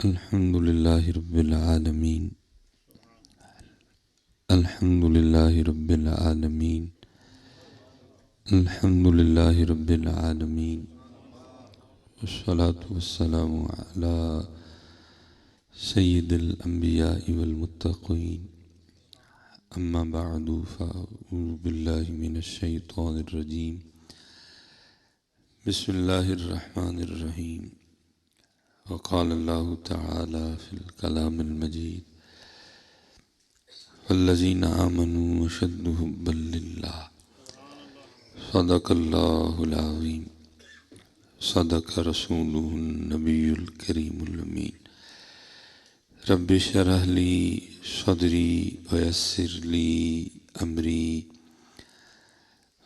الحمد لله رب العالمين. الحمد لله رب العالمين. الحمد لله رب العالمين. والصلاة والسلام على سيد الأنبياء والمتقين. أما بعد فأعوذ بالله من الشيطان الرجيم. بسم الله الرحمن الرحيم. وقال الله تعالى في الكلام المجيد: والذين آمنوا أشد حبا لله. صدق الله العظيم. صدق رسوله النبي الكريم الأمين. رب اشرح لي صدري ويسر لي أمري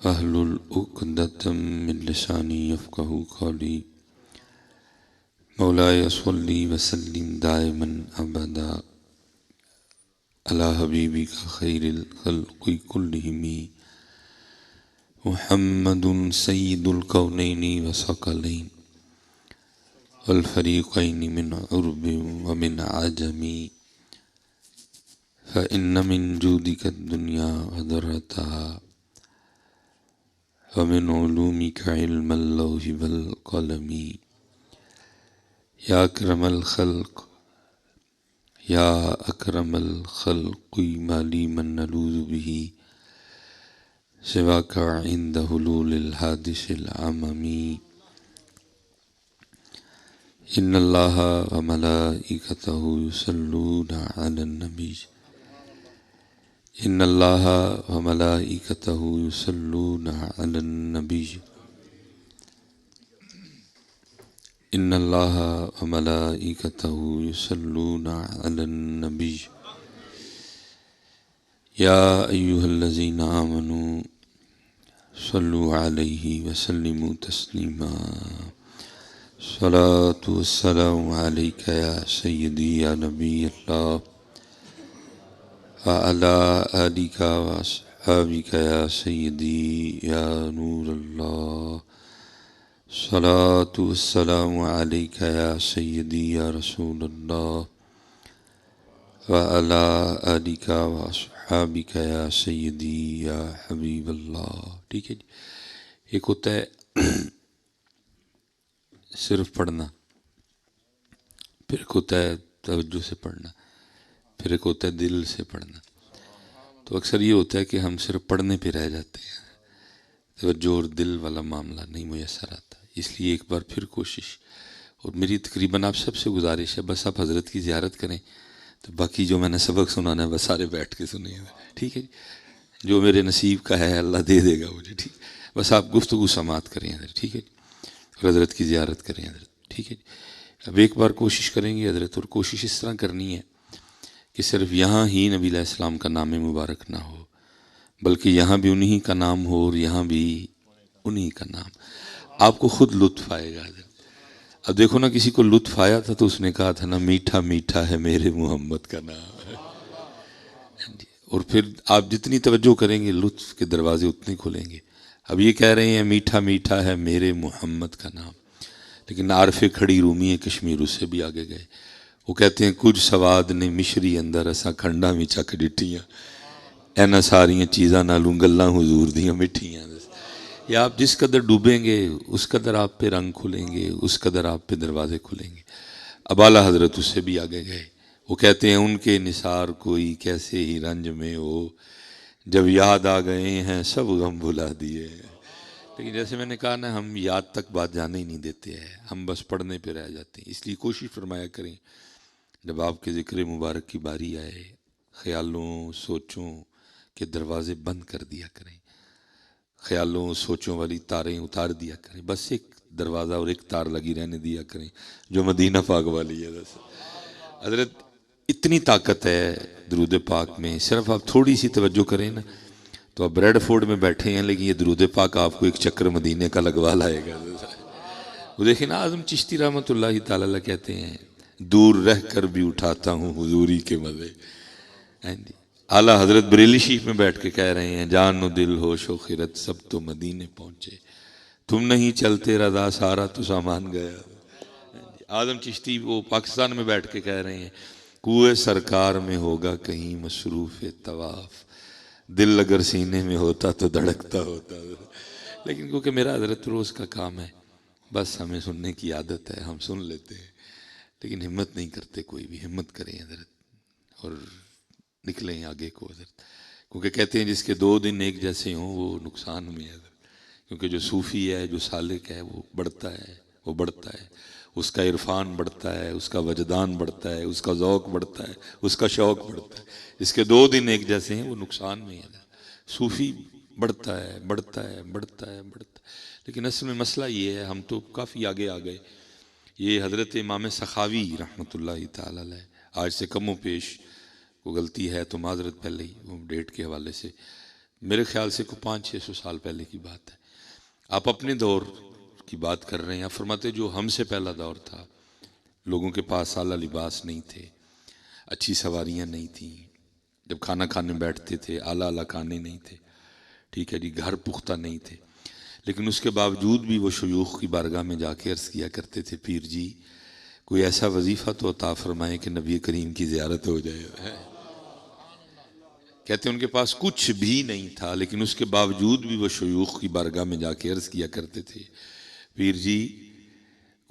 واحلل عقدة من لساني يفقهوا قولي. مولاي صل وسلم دائما أبدا على حبيبك خير الخلق كلهم محمد سيد الكونين وثقلين والفريقين من عرب ومن عجم. فإن من جودك الدنيا وذرتها ومن علومك علم اللوح والقلم. يا أكرم الخلق يا أكرم الخلق ما لي من نلوذ به سواك عند حلول الحادث العمم. إن الله وملائكته يصلون على النبي. إن الله وملائكته يصلون على النبي. إن الله وملائكته يصلون على النبي. يا أيها الذين آمنوا صلوا عليه وسلموا تسليما. صلاة والسلام عليك يا سيدي يا نبي الله وعلى آلك وأصحابك يا سيدي يا نور الله. صلاة والسلام عليك يا سيدي يا رسول الله وعلى آلك وأصحابك يا سيدي يا حبیب اللہ. ٹھیک ہے جی. ایک ہوتا ہے صرف پڑھنا، پھر ایک ہوتا ہے توجہ سے پڑھنا، پھر ایک ہوتا ہے دل سے پڑھنا. تو اکثر یہ ہوتا ہے کہ ہم صرف پڑھنے پہ رہ جاتے ہیں، توجہ اور دل والا معاملہ نہیں میسر آتا. اس لیے ایک بار پھر کوشش، اور میری تقریباً آپ سب سے گزارش ہے، بس آپ حضرت کی زیارت کریں، تو باقی جو میں نے سبق سنانا ہے بس سارے بیٹھ کے سنیں. ٹھیک ہے جی. جو میرے نصیب کا ہے اللہ دے دے گا مجھے. ٹھیک، بس آپ گفتگو سماعت کریں حضرت. ٹھیک ہے جی. اور حضرت کی زیارت کریں حضرت. ٹھیک ہے جی. اب ایک بار کوشش کریں گے حضرت، اور کوشش اس طرح کرنی ہے کہ صرف یہاں ہی نبی علیہ السلام کا نام مبارک نہ ہو، بلکہ یہاں بھی انہی کا نام ہو اور یہاں بھی انہی کا نام. آپ کو خود لطف آئے گا حضرت. اب دیکھو نا، کسی کو لطف آیا تھا تو اس نے کہا تھا نا، میٹھا میٹھا ہے میرے محمد کا نام. اور پھر آپ جتنی توجہ کریں گے لطف کے دروازے اتنے کھلیں گے. اب یہ کہہ رہے ہیں میٹھا میٹھا ہے میرے محمد کا نام، لیکن عارف کھڑی رومی ہے کشمیر اس سے بھی آگے گئے. وہ کہتے ہیں کچھ سواد نے مشری اندر اساں کھنڈا میں چک ڈٹیاں، اینا ساریاں چیزاں نالوں گلاں حضور دیاں مٹھیاں. یا آپ جس قدر ڈوبیں گے اس قدر آپ پہ رنگ کھلیں گے، اس قدر آپ پہ دروازے کھلیں گے. اب اعلیٰ حضرت اس سے بھی آگے گئے. وہ کہتے ہیں ان کے نثار کوئی کیسے ہی رنج میں ہو، جب یاد آ گئے ہیں سب غم بھلا دیے. لیکن جیسے میں نے کہا نا، ہم یاد تک بات جانے ہی نہیں دیتے ہیں، ہم بس پڑھنے پہ رہ جاتے ہیں. اس لیے کوشش فرمایا کریں جب آپ کے ذکر مبارک کی باری آئے، خیالوں سوچوں کے دروازے بند کر دیا کریں، خیالوں سوچوں والی تاریں اتار دیا کریں. بس ایک دروازہ اور ایک تار لگی رہنے دیا کریں جو مدینہ پاک والی ہے. بس حضرت اتنی طاقت ہے درود پاک میں، صرف آپ تھوڑی سی توجہ کریں نا. تو آپ بریڈ فورڈ میں بیٹھے ہیں، لیکن یہ درود پاک آپ کو ایک چکر مدینے کا لگوا لائے گا. وہ دیکھیں نا، اعظم چشتی رحمۃ اللہ تعالی علیہ کہتے ہیں، دور رہ کر بھی اٹھاتا ہوں حضوری کے مزے. اعلیٰ حضرت بریلی شریف میں بیٹھ کے کہہ رہے ہیں، جان و دل ہوش و خرد سب تو مدینے پہنچے، تم نہیں چلتے رضا سارا تو سامان گیا. آدم چشتی وہ پاکستان میں بیٹھ کے کہہ رہے ہیں کوئے سرکار میں ہوگا کہیں مصروف طواف، دل اگر سینے میں ہوتا تو دھڑکتا ہوتا. لیکن کیونکہ میرا حضرت روز کا کام ہے، بس ہمیں سننے کی عادت ہے، ہم سن لیتے ہیں، لیکن ہمت نہیں کرتے. کوئی بھی ہمت کریں حضرت اور نکلیں آگے کو حضرت. کیونکہ کہتے ہیں جس کے 2 دن ایک جیسے ہوں وہ نقصان میں ہے حضرت. کیونکہ جو صوفی ہے، جو سالک ہے، وہ بڑھتا ہے، وہ بڑھتا ہے، اس کا عرفان بڑھتا ہے، اس کا وجدان بڑھتا ہے، اس کا ذوق بڑھتا ہے، اس کا شوق بڑھتا ہے. جس کے 2 دن ایک جیسے ہیں وہ نقصان میں ہے. صوفی بڑھتا ہے، بڑھتا ہے، بڑھتا ہے، بڑھتا ہے. لیکن اصل میں مسئلہ یہ ہے، ہم تو کافی آگے آ گئے. یہ حضرت امام سخاوی رحمۃ اللہ تعالی علیہ، آج سے کم و پیش کو غلطی ہے تو معذرت پہلے ہی وہ ڈیٹ کے حوالے سے، میرے خیال سے کو 500-600 سال پہلے کی بات ہے. آپ اپنے دور کی بات کر رہے ہیں. آپ فرماتے جو ہم سے پہلا دور تھا، لوگوں کے پاس اعلیٰ لباس نہیں تھے، اچھی سواریاں نہیں تھیں، جب کھانا کھانے بیٹھتے تھے اعلیٰ کھانے نہیں تھے، ٹھیک ہے جی، گھر پختہ نہیں تھے. لیکن اس کے باوجود بھی وہ شیوخ کی بارگاہ میں جا کے عرض کیا کرتے تھے پیر جی کوئی ایسا وظیفہ تو عطا فرمائیں کہ نبی کریم کی زیارت ہو جائے. کہتے ہیں ان کے پاس کچھ بھی نہیں تھا، لیکن اس کے باوجود بھی وہ شیوخ کی بارگاہ میں جا کے عرض کیا کرتے تھے پیر جی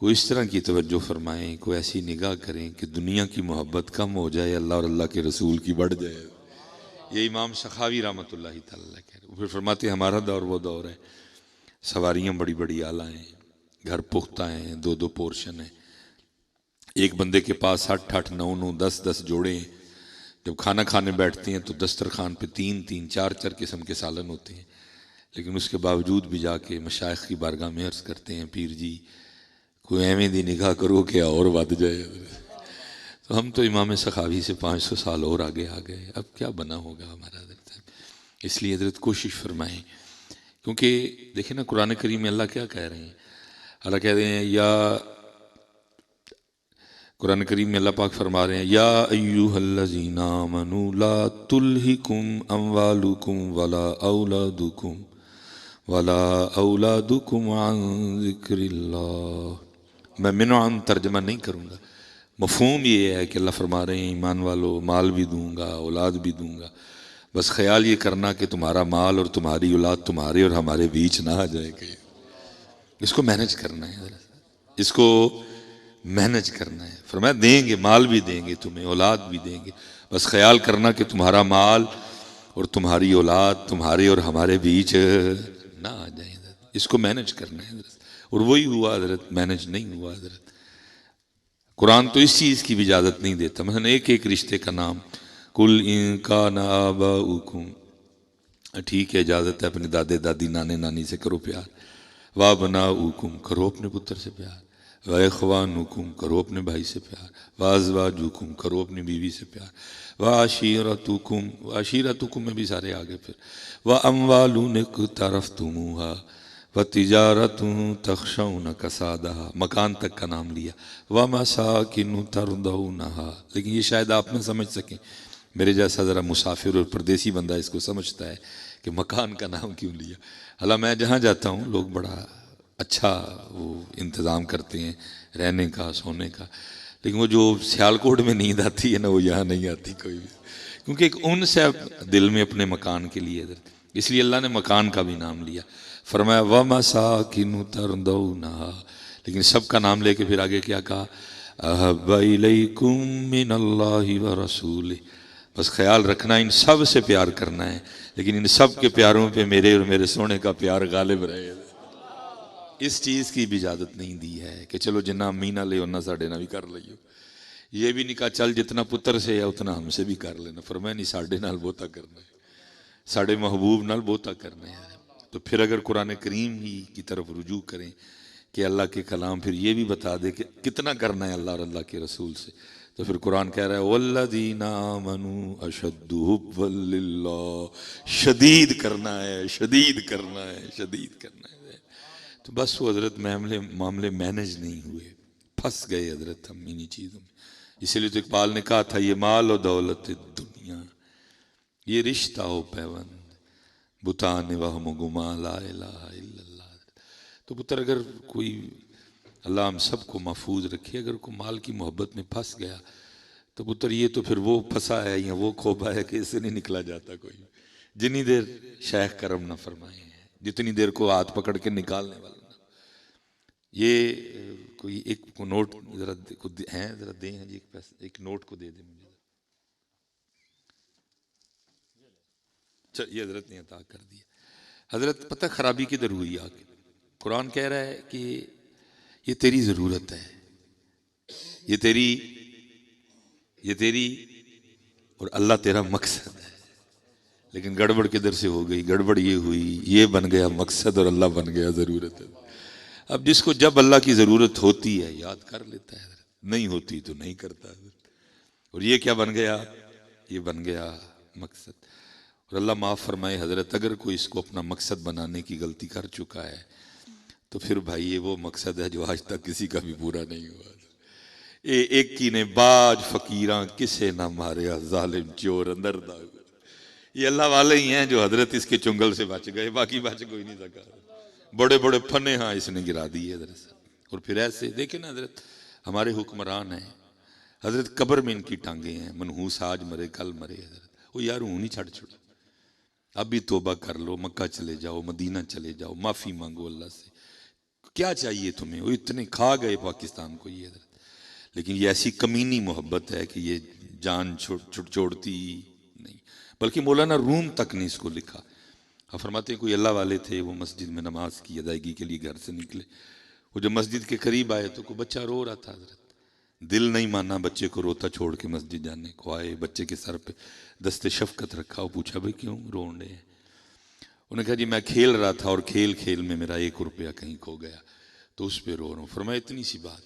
کوئی اس طرح کی توجہ فرمائیں، کوئی ایسی نگاہ کریں کہ دنیا کی محبت کم ہو جائے، اللہ اور اللہ کے رسول کی بڑھ جائے. یہ امام سخاوی رحمۃ اللہ تعالی کہہ رہے. پھر فرماتے ہیں ہمارا دور وہ دور ہے، سواریاں بڑی بڑی اعلیٰ ہیں، گھر پختہ ہیں، 2 پورشن ہیں، ایک بندے کے پاس 8 9 10 جوڑے ہیں. جب کھانا کھانے بیٹھتے ہیں تو دسترخوان پہ 3 4 قسم کے سالن ہوتے ہیں. لیکن اس کے باوجود بھی جا کے مشائخ کی بارگاہ میں عرض کرتے ہیں پیر جی کوئی ایویں دی نگاہ کرو کہ اور ود جائے. تو ہم تو امام سخاوی سے 500 سال اور آگے آ گئے. اب کیا بنا ہوگا ہمارا حضرت. اس لیے حضرت کوشش فرمائیں، کیونکہ دیکھیں نا قرآن کریم میں اللہ کیا کہہ رہے ہیں. اللہ کہہ رہے ہیں یا قرآن کریم میں اللہ پاک فرما رہے ہیں یا ایوہ الذین آمنوا لا تلہکم اموالکم ولا اولادکم عن ذکر اللہ. میں من عن ترجمہ نہیں کروں گا، مفہوم یہ ہے کہ اللہ فرما رہے ہیں ایمان والو مال بھی دوں گا، اولاد بھی دوں گا، بس خیال یہ کرنا کہ تمہارا مال اور تمہاری اولاد تمہارے اور ہمارے بیچ نہ آ جائے گا. اس کو مینج کرنا ہے، اس کو مینج کرنا ہے. فرمایا دیں گے، مال بھی دیں گے تمہیں، اولاد بھی دیں گے، بس خیال کرنا کہ تمہارا مال اور تمہاری اولاد تمہارے اور ہمارے بیچ نہ آ جائیں. اس کو مینج کرنا ہے حضرت. اور وہی ہوا حضرت، مینج نہیں ہوا حضرت. قرآن تو اس چیز کی بھی اجازت نہیں دیتا. مثلا ایک رشتے کا نام کل ان کان آباؤکم، ٹھیک ہے اجازت ہے اپنے دادے دادی نانے نانی سے کرو پیار، وابناؤکم کرو اپنے پتر سے پیار، واخوانکم کرو اپنے بھائی سے پیار، وازواجکم کرو اپنی بیوی سے پیار، وعشیرتکم، وعشیرتکم میں بھی سارے آگے، پھر واموال اقترفتموہا وتجارت تخشون کسادہا، مکان تک کا نام لیا، ومساکن ترضونہا. لیکن یہ شاید آپ نہ سمجھ سکیں، میرے جیسا ذرا مسافر اور پردیسی بندہ اس کو سمجھتا ہے کہ مکان کا نام کیوں لیا. حالانکہ میں جہاں جاتا ہوں لوگ بڑا اچھا وہ انتظام کرتے ہیں رہنے کا سونے کا، لیکن وہ جو سیالکوٹ میں نیند آتی ہے نا وہ یہاں نہیں آتی کوئی بھی، کیونکہ ایک انس ہے دل میں اپنے مکان کے لیے. اس لیے اللہ نے مکان کا بھی نام لیا. فرمایا وَمَسَاكِنُ تَرْضَوْنَهَا، لیکن سب کا نام لے کے پھر آگے کیا کہا أَحَبَّ إِلَيْكُم مِّنَ اللَّهِ وَرَسُولِهِ. بس خیال رکھنا ان سب سے پیار کرنا ہے، لیکن ان سب کے پیاروں پہ میرے اور میرے سونے کا پیار غالب رہے. اس چیز کی بھی اجازت نہیں دی ہے کہ چلو جنہ امی نہ لے انہ ساڑھے نہ بھی کر لئیو. یہ بھی نہیں کہا چل جتنا پتر سے ہے اتنا ہم سے بھی کر لینا. فرمایا نہیں ساڑھے نال بوتا کرنا ہے، ساڑھے محبوب نال بوتا کرنا ہے. تو پھر اگر قرآن کریم ہی کی طرف رجوع کریں کہ اللہ کے کلام پھر یہ بھی بتا دے کہ کتنا کرنا ہے اللہ اور اللہ کے رسول سے، تو پھر قرآن کہہ رہا ہے وَالَّذِينَ آمَنُوا أَشَدُّ حُبًّا لِلَّهِ، شدید کرنا ہے، شدید کرنا ہے، شدید کرنا ہے. تو بس وہ حضرت معاملے مینج نہیں ہوئے، پھنس گئے حضرت ہم انہی چیزوں میں. اسی لیے تو اقبال نے کہا تھا یہ مال و دولت دنیا، یہ رشتہ و پیوند، بتان وہم و گما لا الہ الا اللہ. تو پتر اگر کوئی اللہ ہم سب کو محفوظ رکھے. اگر کوئی مال کی محبت میں پھنس گیا تو پتر یہ تو پھر وہ پھنسا ہے یا وہ کھوبا ہے کہ اس سے نہیں نکلا جاتا کوئی. جتنی دیر شیخ کرم نہ فرمائے ہیں، جتنی دیر کو ہاتھ پکڑ کے نکالنے والا نہ. یہ کوئی ایک کو نوٹ ذرا ہیں، ذرا دیں جی، ایک نوٹ کو دے دیں مجھے. یہ حضرت نے عطا کر دیا. حضرت پتہ خرابی کدھر ہوئی آگے؟ قرآن کہہ رہا ہے کہ یہ تیری ضرورت ہے، یہ تیری اور اللہ تیرا مقصد ہے. لیکن گڑبڑ کدھر سے ہو گئی؟ گڑبڑ یہ ہوئی، یہ بن گیا مقصد اور اللہ بن گیا ضرورت. اب جس کو جب اللہ کی ضرورت ہوتی ہے یاد کر لیتا ہے، نہیں ہوتی تو نہیں کرتا. اور یہ کیا بن گیا؟ یہ بن گیا مقصد. اور اللہ معاف فرمائے حضرت، اگر کوئی اس کو اپنا مقصد بنانے کی غلطی کر چکا ہے تو پھر بھائی یہ وہ مقصد ہے جو آج تک کسی کا بھی پورا نہیں ہوا. ایک کی نے باج فقیراں کسے نہ ماریا، ظالم چور اندر داغ. یہ اللہ والے ہی ہیں جو حضرت اس کے چنگل سے بچ گئے، باقی بچ کوئی نہیں سکا. بڑے بڑے پھنے ہاں اس نے گرا دیے حضرت صاحب. اور پھر ایسے دیکھیں نا حضرت ہمارے حکمران ہیں، حضرت قبر میں ان کی ٹانگیں ہیں، منحوس آج مرے کل مرے. حضرت وہ یار ہوں نہیں چھوڑا، اب بھی توبہ کر لو، مکہ چلے جاؤ، مدینہ چلے جاؤ، معافی مانگو اللہ سے. کیا چاہیے تمہیں؟ وہ اتنے کھا گئے پاکستان کو یہ حضرت. لیکن یہ ایسی کمینی محبت ہے کہ یہ جان چھوڑتی نہیں. بلکہ مولانا روم تک نے اس کو لکھا. فرماتے ہیں کوئی اللہ والے تھے، وہ مسجد میں نماز کی ادائیگی کے لیے گھر سے نکلے. وہ جب مسجد کے قریب آئے تو کوئی بچہ رو رہا تھا حضرت. دل نہیں مانا بچے کو روتا چھوڑ کے مسجد جانے کو. آئے بچے کے سر پہ دست شفقت رکھا. وہ پوچھا بھائی کیوں رو رہے ہیں؟ انہوں نے کہا جی میں کھیل رہا تھا اور کھیل میں میرا 1 روپیہ کہیں کھو گیا تو اس پہ رو رہا ہوں. فرمایا اتنی سی بات،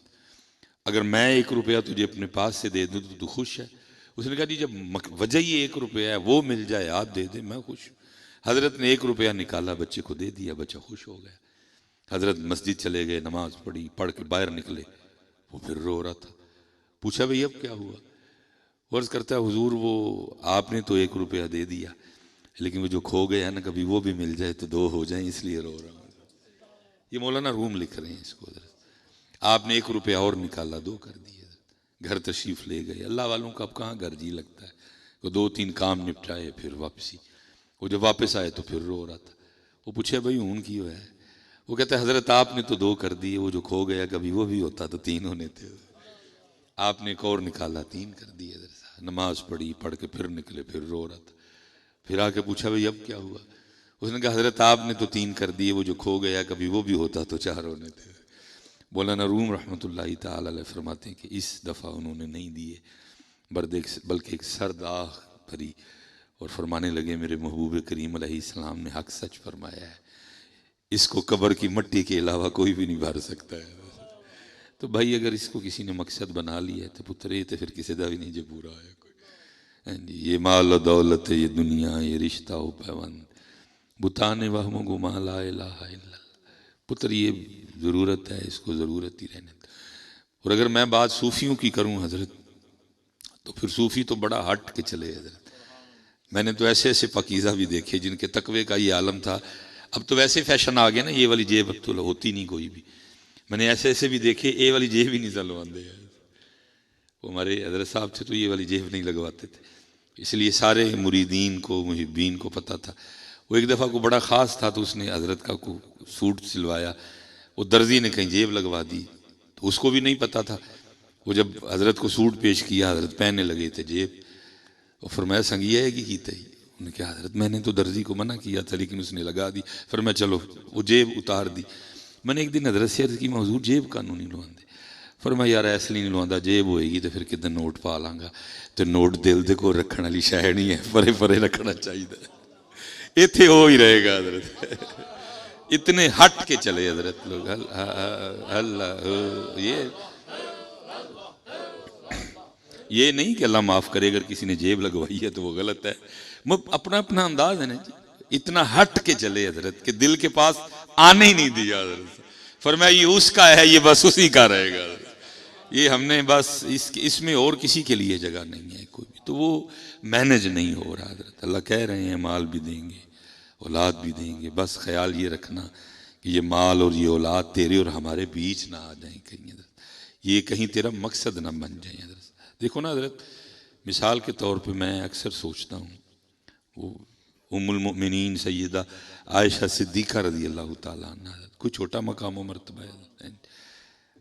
اگر میں 1 روپیہ تجھے اپنے پاس سے دے دوں تو خوش ہے؟ اس نے کہا جی جب وجہ یہ 1 روپیہ ہے وہ مل جائے آپ دے دیں میں خوش ہوں. حضرت نے 1 روپیہ نکالا بچے کو دے دیا، بچہ خوش ہو گیا. حضرت مسجد چلے گئے، نماز پڑھی، پڑھ کے باہر نکلے. وہ پھر رو رہا تھا. پوچھا بھئی اب کیا ہوا؟ عرض کرتا ہے حضور وہ آپ نے تو 1 روپیہ دے دیا، لیکن وہ جو کھو گیا نا کبھی وہ بھی مل جائے تو 2 ہو جائیں اس لیے رو رہا ہوں. یہ مولانا روم لکھ رہے ہیں اس کو. حضرت آپ نے 1 روپیہ اور نکالا 2 کر دیے. گھر تشریف لے گئے. اللہ والوں کا اب کہاں گھر جی لگتا ہے. وہ 2-3 کام نپٹائے پھر واپسی. وہ جب واپس آئے تو پھر رو رہا تھا. وہ پوچھے بھائی اون کی ہے؟ وہ کہتا ہے حضرت آپ نے تو 2 کر دیے، وہ جو کھو گیا کبھی وہ بھی ہوتا تو 3 ہونے تھے. آپ نے ایک اور نکالا 3 کر دیے. حضرت نماز پڑھی، پڑھ کے پھر نکلے، پھر رو رہا تھا. پھر آ کے پوچھا بھائی اب کیا ہوا؟ اس نے کہا حضرت آپ نے تو 3 کر دیے، وہ جو کھو گیا کبھی وہ بھی ہوتا تو 4 ہونے تھے. مولانا روم رحمۃ اللہ تعالی علیہ فرماتے ہیں کہ اس دفعہ انہوں نے نہیں دیے بلکہ ایک سرد آہ بھری اور فرمانے لگے میرے محبوب کریم علیہ السلام نے حق سچ فرمایا ہے، اس کو قبر کی مٹی کے علاوہ کوئی بھی نہیں بھر سکتا ہے. تو بھائی اگر اس کو کسی نے مقصد بنا لیا ہے تو پترے تو پھر کسی دا بھی نہیں جو پورا ہے کوئی. یہ مال و دولت، یہ دنیا، یہ رشتہ و پیوند، بتانے وہم و گما لا الہ الا اللہ. پتر یہ ضرورت ہے، اس کو ضرورت ہی رہنے. اور اگر میں بات صوفیوں کی کروں حضرت تو پھر صوفی تو بڑا ہٹ کے چلے حضرت. میں نے تو ایسے ایسے پاکیزہ بھی دیکھے جن کے تقوی کا یہ عالم تھا. اب تو ویسے فیشن آ گیا نا یہ والی جیب اب تو ہوتی نہیں کوئی بھی. میں نے ایسے ایسے بھی دیکھے اے والی جیب ہی نہیں سلواندے. وہ ہمارے حضرت صاحب تھے تو یہ والی جیب نہیں لگواتے تھے، اس لیے سارے مریدین کو محبین کو پتہ تھا. وہ ایک دفعہ کو بڑا خاص تھا تو اس نے حضرت کا کو سوٹ سلوایا. وہ درزی نے کہیں جیب لگوا دی تو اس کو بھی نہیں پتہ تھا. وہ جب حضرت کو سوٹ پیش کیا حضرت پہننے لگے تھے جیب. اور فرمایا سنگیا ہے کہ کیتے ہی؟ انہوں نے کہا حضرت میں نے تو درزی کو منع کیا تھا لیکن اس نے لگا دی. فرمایا چلو وہ جیب اتار دی. میں نے ایک دن حضرت سے عرض کی حضور جیب کانوں نہیں لواندے؟ فرمایا یار ایسے نہیں لواندا، جیب ہوئے گی تو پھر کدھر نوٹ پا لاں گا. تو نوٹ دل دے کو رکھنے والی شے نہیں ہے، پرے پرے رکھنا چاہیے. ایتھے ہو ہی رہے گا حضرت. اتنے ہٹ کے چلے حضرت لوگ. اللہ یہ نہیں کہ اللہ معاف کرے اگر کسی نے جیب لگوائی ہے تو وہ غلط ہے، اپنا اپنا انداز ہے نا جی. اتنا ہٹ کے چلے حضرت کہ دل کے پاس آنے ہی نہیں دیا حضرت. فرمایا یہ اس کا ہے، یہ بس اسی کا رہے گا. یہ ہم نے بس اس میں اور کسی کے لیے جگہ نہیں ہے کوئی بھی. تو وہ مینج نہیں ہو رہا حضرت. اللہ کہہ رہے ہیں مال بھی دیں گے، اولاد بھی دیں گے، بس خیال یہ رکھنا یہ مال اور یہ اولاد تیرے اور ہمارے بیچ نہ آ جائیں کہیں حضرت، یہ کہیں تیرا مقصد نہ بن جائیں حضرت۔ دیکھو نا حضرت، مثال کے طور پہ میں اکثر سوچتا ہوں، وہ ام المؤمنین سیدہ عائشہ صدیقہ رضی اللہ تعالیٰ عنہ، کوئی چھوٹا مقام و مرتبہ ہے،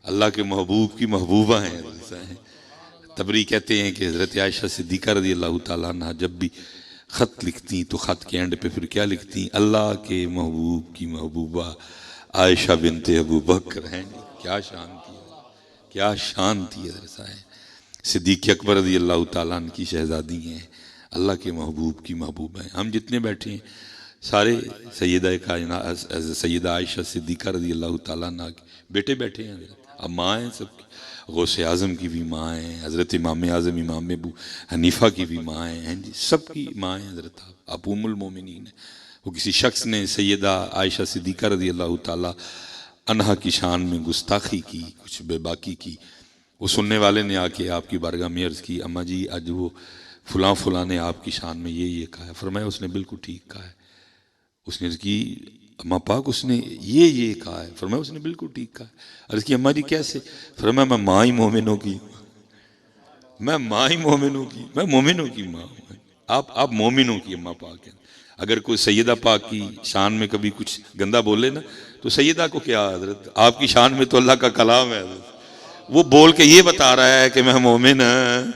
اللہ کے محبوب کی محبوبہ ہیں حضرت۔ تبری کہتے ہیں کہ حضرت عائشہ صدیقہ رضی اللہ تعالیٰ عنہ جب بھی خط لکھتی تو خط کے اینڈ پہ پھر کیا لکھتی؟ اللہ کے محبوب کی محبوبہ عائشہ بنت ابو بکر ہیں۔ کیا شان تھی، کیا شان تھی حضرت صدیق اکبر رضی اللہ تعالیٰ عنہ کی شہزادی ہیں، اللہ کے محبوب کی محبوبہ ہیں۔ ہم جتنے بیٹھے ہیں سارے سیدہ کائنات سیدہ عائشہ صدیقہ رضی اللہ تعالیٰ عنہ کے بیٹے بیٹھے ہیں حضرت، اب ماں ہیں سب کی، غوث اعظم کی بھی ماں ہیں، حضرت امام اعظم امام ابو حنیفہ کی بھی ماں ہیں جی، سب کی ماں ہیں حضرت، آپ ام المومنین ہیں۔ وہ کسی شخص نے سیدہ عائشہ صدیقہ رضی اللہ تعالیٰ عنہا کی شان میں گستاخی کی، کچھ بے باکی کی، وہ سننے والے نے آ کے آپ کی بارگاہ میں عرض کی، اماں جی آج وہ فلاں فلاں نے آپ کی شان میں یہ کہا ہے۔ فرمایا اس نے بالکل ٹھیک کہا ہے۔ اس نے عرض کی اماں پاک اس نے یہ کہا ہے۔ فرمایا اس نے بالکل ٹھیک کہا ہے۔ عرض کی اماں جی کیسے؟ فرمایا میں ماں ہی مومنوں کی، میں ماں ہی مومنوں کی، میں مومنوں کی ماں ہوں۔ آپ مومنوں کی اماں پاک ہیں۔ اگر کوئی سیدہ پاک کی شان میں کبھی کچھ گندہ بولے نا تو سیدہ کو کیا حضرت، آپ کی شان میں تو اللہ کا کلام ہے حضرت، وہ بول کے یہ بتا رہا ہے کہ میں مومن ہوں۔